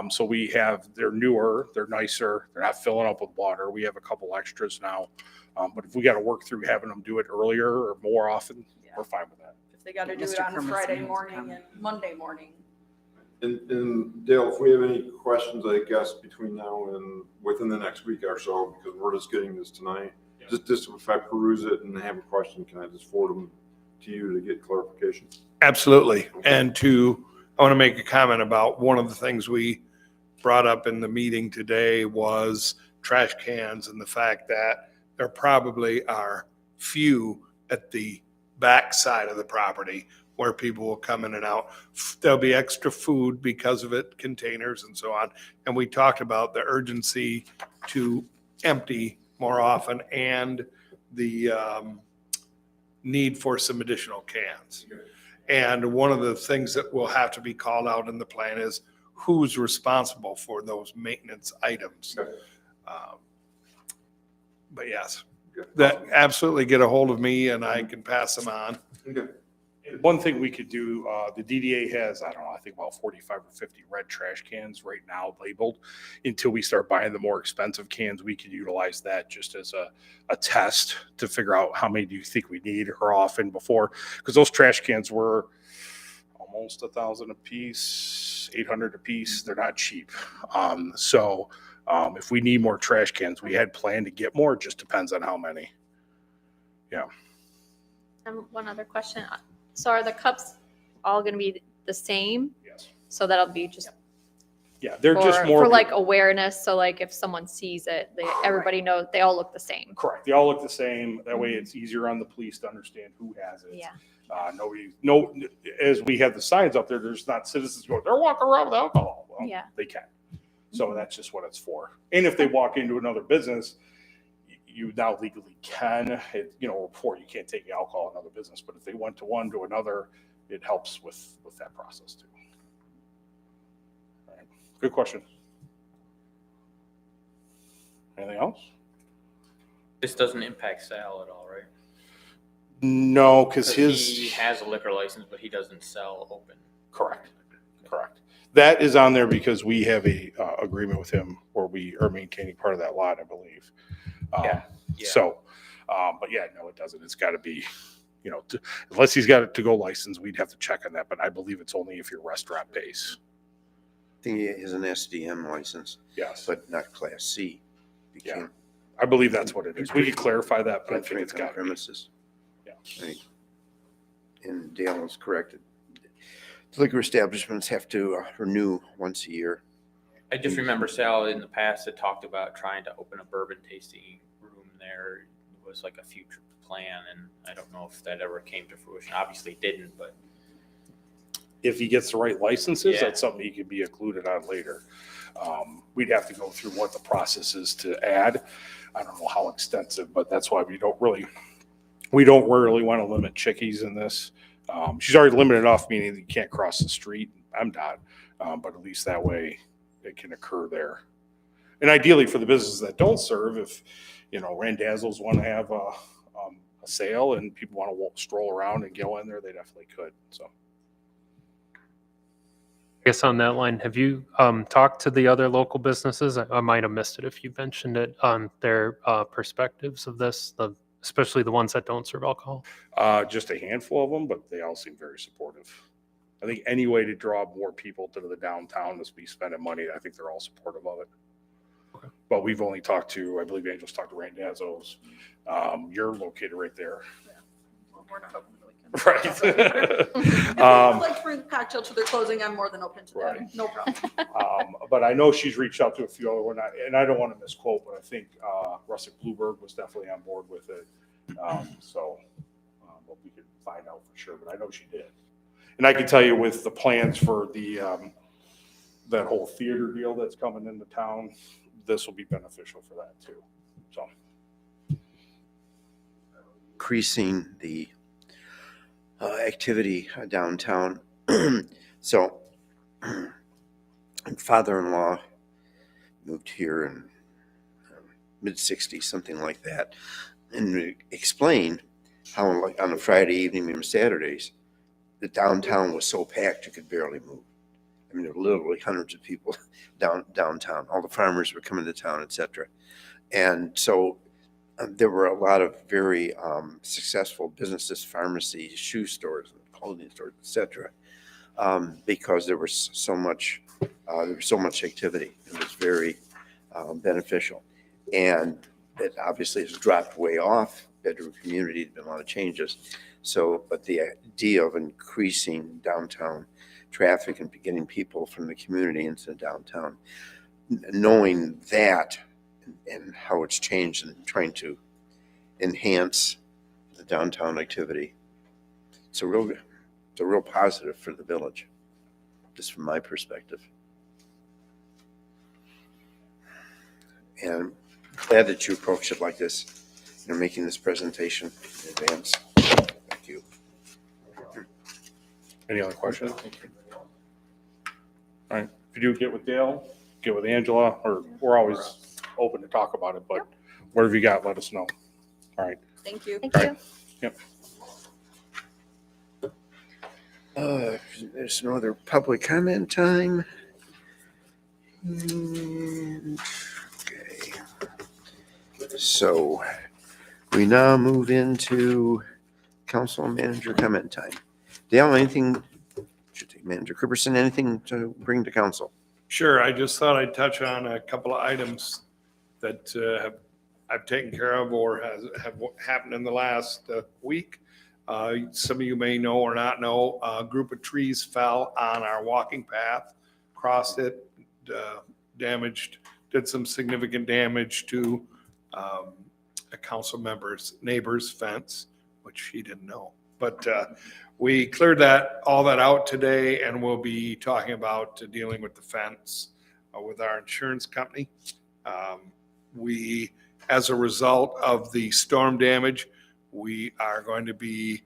S10: So they're newer, they're nicer, they're not filling up with water. We have a couple extras now. But if we got to work through having them do it earlier or more often, we're fine with that.
S11: If they got to do
S5: Mr.
S11: it on
S5: Kermit's
S11: Friday
S5: name's
S11: morning
S5: coming.
S11: and Monday morning.
S6: And Dale, if we have any questions, I guess, between now and within the next week or so, because we're just getting this tonight, just if I peruse it and have a question, can I just forward them to you to get clarification?
S8: Absolutely. And I want to make a comment about one of the things we brought up in the meeting today was trash cans and the fact that there probably are few at the back side of the property where people will come in and out. There'll be extra food because of it, containers and so on. And we talked about the urgency to empty more often and the need for some additional cans. And one of the things that will have to be called out in the plan is who's responsible for those maintenance items.
S6: Okay.
S8: But yes,
S6: Okay.
S8: that absolutely get a hold of me and I can pass them on.
S6: Okay.
S10: One thing we could do, the DDA has, I don't know, I think about 45 or 50 red trash cans right now labeled. Until we start buying the more expensive cans, we could utilize that just as a test to figure out how many do you think we need or often before. Because those trash cans were almost $1,000 a piece, $800 a piece. They're not cheap. So if we need more trash cans, we had planned to get more. It just depends on how many.
S7: And one other question. So are the cups all going to be the same?
S10: Yes.
S7: So that'll be just
S10: Yeah, they're just
S7: for,
S10: more
S7: for
S10: of
S7: like
S10: your-
S7: awareness. So like if someone sees it, everybody knows they all look the same.
S10: Correct. They all look the same. That way it's easier on the police to understand who has it.
S7: Yeah.
S10: As we have the signs up there, there's not citizens going, they're walking around with alcohol. Well,
S7: Yeah.
S10: They can. So that's just what it's for. And if they walk into another business, you now legally can, before you can't take alcohol in another business, but if they went to one to another, it helps with that process too. All right. Good question. Anything else?
S4: This doesn't impact Sal at all, right?
S10: No, because
S4: He
S10: his,
S4: has a liquor license, but he doesn't sell open.
S10: correct. That is on there because we have a agreement with him where we are maintaining part of that lot, I believe.
S4: Yeah.
S10: So, but yeah, no, it doesn't. It's got to be, unless he's got a to-go license, we'd have to check on that. But I believe it's only if you're restaurant base.
S1: I think he has an SDM license,
S10: Yes,
S1: but not Class C. You
S10: Yeah.
S1: can't
S10: I believe that's what it is. We could clarify that, but I think
S1: drink
S10: it's
S1: on
S10: got to be.
S1: premises.
S10: Yeah.
S1: Right. And Dale is correct. Liquor establishments have to renew once a year.
S4: I just remember Sal in the past had talked about trying to open a bourbon tasting room there. It was like a future plan, and I don't know if that ever came to fruition. Obviously it didn't, but
S10: if he gets the right licenses,
S4: Yeah.
S10: that's something he could be included on later. We'd have to go through what the process is to add. I don't know how extensive, but that's why we don't really want to limit chickies in this. She's already limited enough, meaning that you can't cross the street. I'm not, but at least that way it can occur there. And ideally for the businesses that don't serve, if, Randazzles want to have a sale and people want to stroll around and go in there, they definitely could, so.
S12: I guess on that line, have you talked to the other local businesses? I might have missed it if you mentioned it on their perspectives of this, especially the ones that don't serve alcohol.
S10: Just a handful of them, but they all seem very supportive. I think any way to draw more people to the downtown is be spending money. I think they're all supportive of it.
S12: Okay.
S10: But we've only talked to, I believe Angel's talked to Randazzos. You're located right there.
S11: We're not open the weekend.
S10: Right.
S11: If they would like to bring the cocktail to their closing, I'm more than open to that.
S10: Right.
S11: No problem.
S10: But I know she's reached out to a few other one, and I don't want to misquote, but I think Rustic Bluebird was definitely on board with it. But we could find out for sure, but I know she did. And I can tell you with the plans for the that whole theater deal that's coming into town, this will be beneficial for that too. So
S1: Increasing the activity downtown. So, father-in-law moved here in mid-60s, something like that, and explained how, like, on a Friday evening and Saturdays, the downtown was so packed you could barely move. I mean, there were literally hundreds of people downtown. All the farmers were coming to town, etc. And so there were a lot of very successful businesses, pharmacies, shoe stores, clothing stores, etc. Because there was so much activity. It was very beneficial, and it obviously has dropped way off. Bedroom community, there's been a lot of changes. So, but the idea of increasing downtown traffic and getting people from the community into the downtown, knowing that and how it's changed and trying to enhance the downtown activity, it's a real positive for the village, just from my perspective. And glad that you approached it like this, making this presentation in advance. Thank you.
S10: any other questions? All right, if you do get with Dale, get with Angela, or we're always open to talk about it, but whatever you got, let us know. All right.
S11: Thank you.
S7: Thank you.
S10: Yep.
S1: There's no other public comment time. And, okay. So we now move into council manager comment time. Dale, anything, Manager Cooperson, anything to bring to council?
S8: Sure, I just thought I'd touch on a couple of items that I've taken care of or have happened in the last week. Some of you may know or not know, a group of trees fell on our walking path, crossed it, damaged, did some significant damage to a council member's neighbor's fence, which he didn't know. But we cleared all that out today, and we'll be talking about dealing with the fence with our insurance company. As a result of the storm damage, we are going to be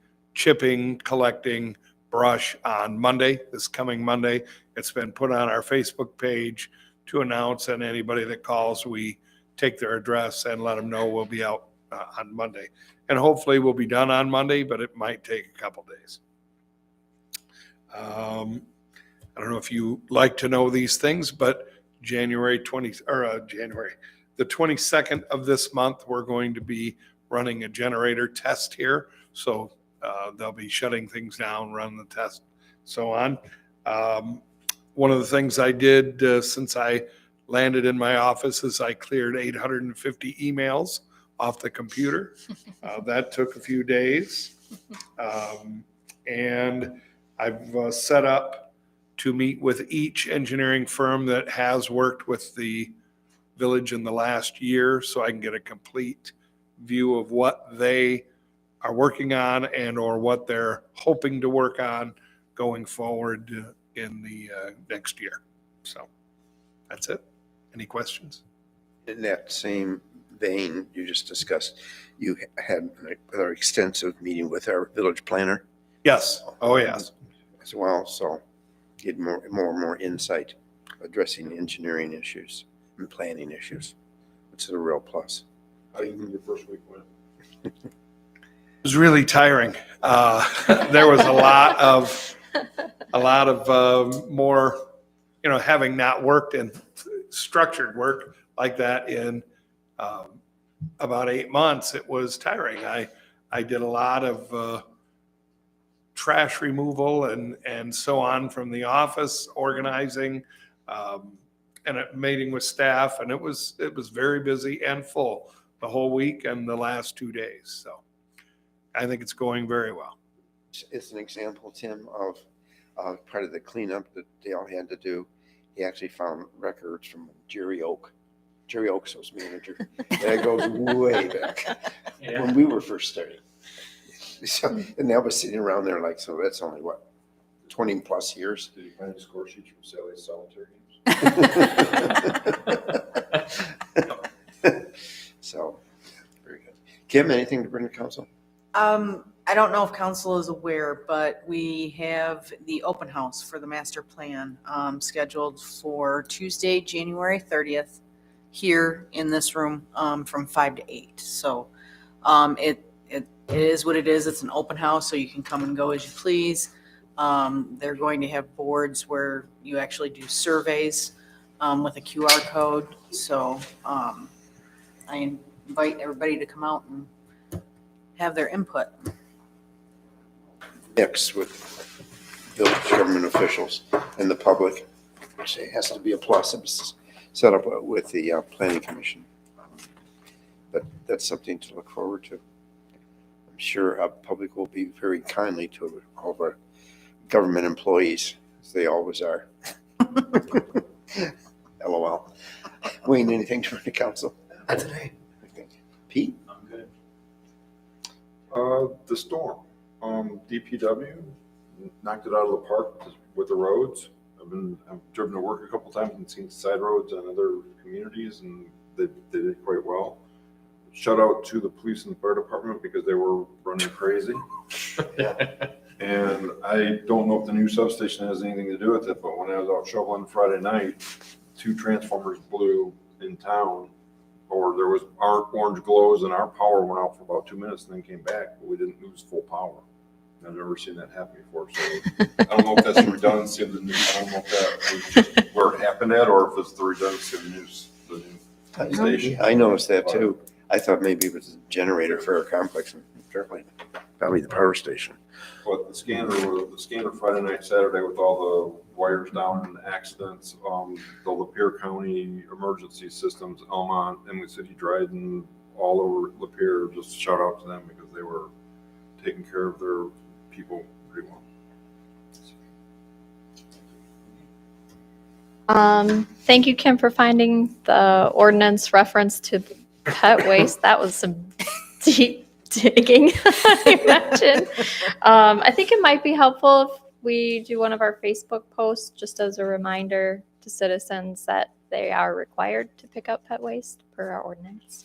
S8: collecting brush on Monday, this coming Monday. It's been put on our Facebook page to announce, and anybody that calls, we take their address and let them know we'll be out on Monday. And hopefully we'll be done on Monday, but it might take a couple days. I don't know if you like to know these things, but the 22nd of this month, we're going to be running a generator test here. So they'll be shutting things down, run the test, so on. One of the things I did since I landed in my office is I cleared 850 emails off the computer. That took a few days. And I've set up to meet with each engineering firm that has worked with the village in the last year, so I can get a complete view of what they are working on and or what they're hoping to work on going forward in the next year. So that's it. Any questions?
S1: In that same vein you just discussed, you had another extensive meeting with our village planner
S8: Yes. Oh, yes.
S1: as well, so get more and more insight addressing engineering issues and planning issues, which is a real plus.
S6: How do you think your first week went?
S8: It was really tiring. There was a lot of more, having not worked in structured work like that in about 8 months, it was tiring. I did a lot of trash removal and so on from the office, organizing, and a meeting with staff, and it was very busy and full the whole week and the last 2 days. So I think it's going very well.
S1: It's an example, Tim, of part of the cleanup that Dale had to do. He actually found records from Jerry Oak. Jerry Oak's was manager. That goes way back when we were first starting. So, and that was sitting around there like, so that's only what, 20 plus years?
S6: Did you find a score sheet from Sally's solitaire games?
S1: So, very good. Kim, anything to bring to council?
S5: I don't know if council is aware, but we have the open house for the master plan scheduled for Tuesday, January 30th, here in this room from 5 to 8. So it is what it is. It's an open house, so you can come and go as you please. They're going to have boards where you actually do surveys with a QR code. So I invite everybody to come out and have their input.
S1: Mix with village government officials and the public, which has to be a plus. It was set up with the planning commission. But that's something to look forward to. I'm sure our public will be very kindly to all of our government employees, as they always are. LOL. Wayne, anything to bring to council?
S2: Not today.
S1: Okay. Pete?
S2: I'm good.
S6: The storm, DPW knocked it out of the park with the roads. I've driven to work a couple times and seen side roads on other communities, and they did quite well. Shout out to the police and fire department because they were running crazy. And I don't know if the new substation has anything to do with it, but when I was out shoveling Friday night, 2 transformers blew in town, or there was orange glows and our power went out for about 2 minutes and then came back, but we didn't lose full power. I've never seen that happen before. So I don't know if that's the redundancy of the new, I don't know if that was just where it happened at, or if it's the redundancy of the new station.
S1: I noticed that too. I thought maybe it was a generator for our complex, and certainly probably the power station.
S6: But the scanner Friday night, Saturday with all the wires down and accidents, the Lapeer County emergency systems, Elmont, Emily City, Dryden, all over Lapeer, just shout out to them because they were taking care of their people pretty well.
S7: Thank you, Kim, for finding the ordinance reference to pet waste. That was some deep digging, I imagine. I think it might be helpful if we do one of our Facebook posts just as a reminder to citizens that they are required to pick up pet waste per our ordinance.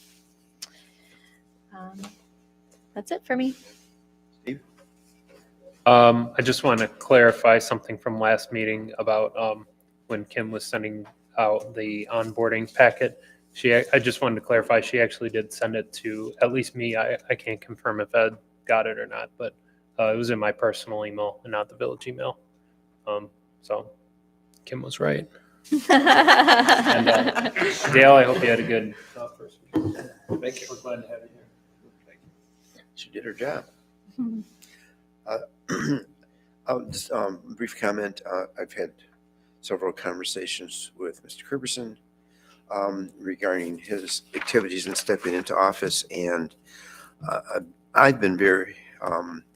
S7: That's it for me.
S12: I just want to clarify something from last meeting about when Kim was sending out the onboarding packet. I just wanted to clarify, she actually did send it to at least me. I can't confirm if Ed got it or not, but it was in my personal email and not the village email. So Kim was right. And Dale, I hope you had a good first week. Thank you. We're glad to have you here.
S1: She did her job. Just brief comment. I've had several conversations with Mr. Kerberson regarding his activities in stepping into office, and I've been very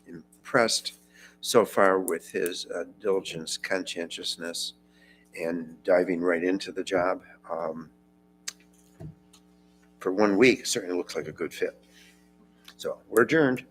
S1: impressed so far with his diligence, conscientiousness, and diving right into the job. For 1 week, it certainly looks like a good fit. So we're adjourned.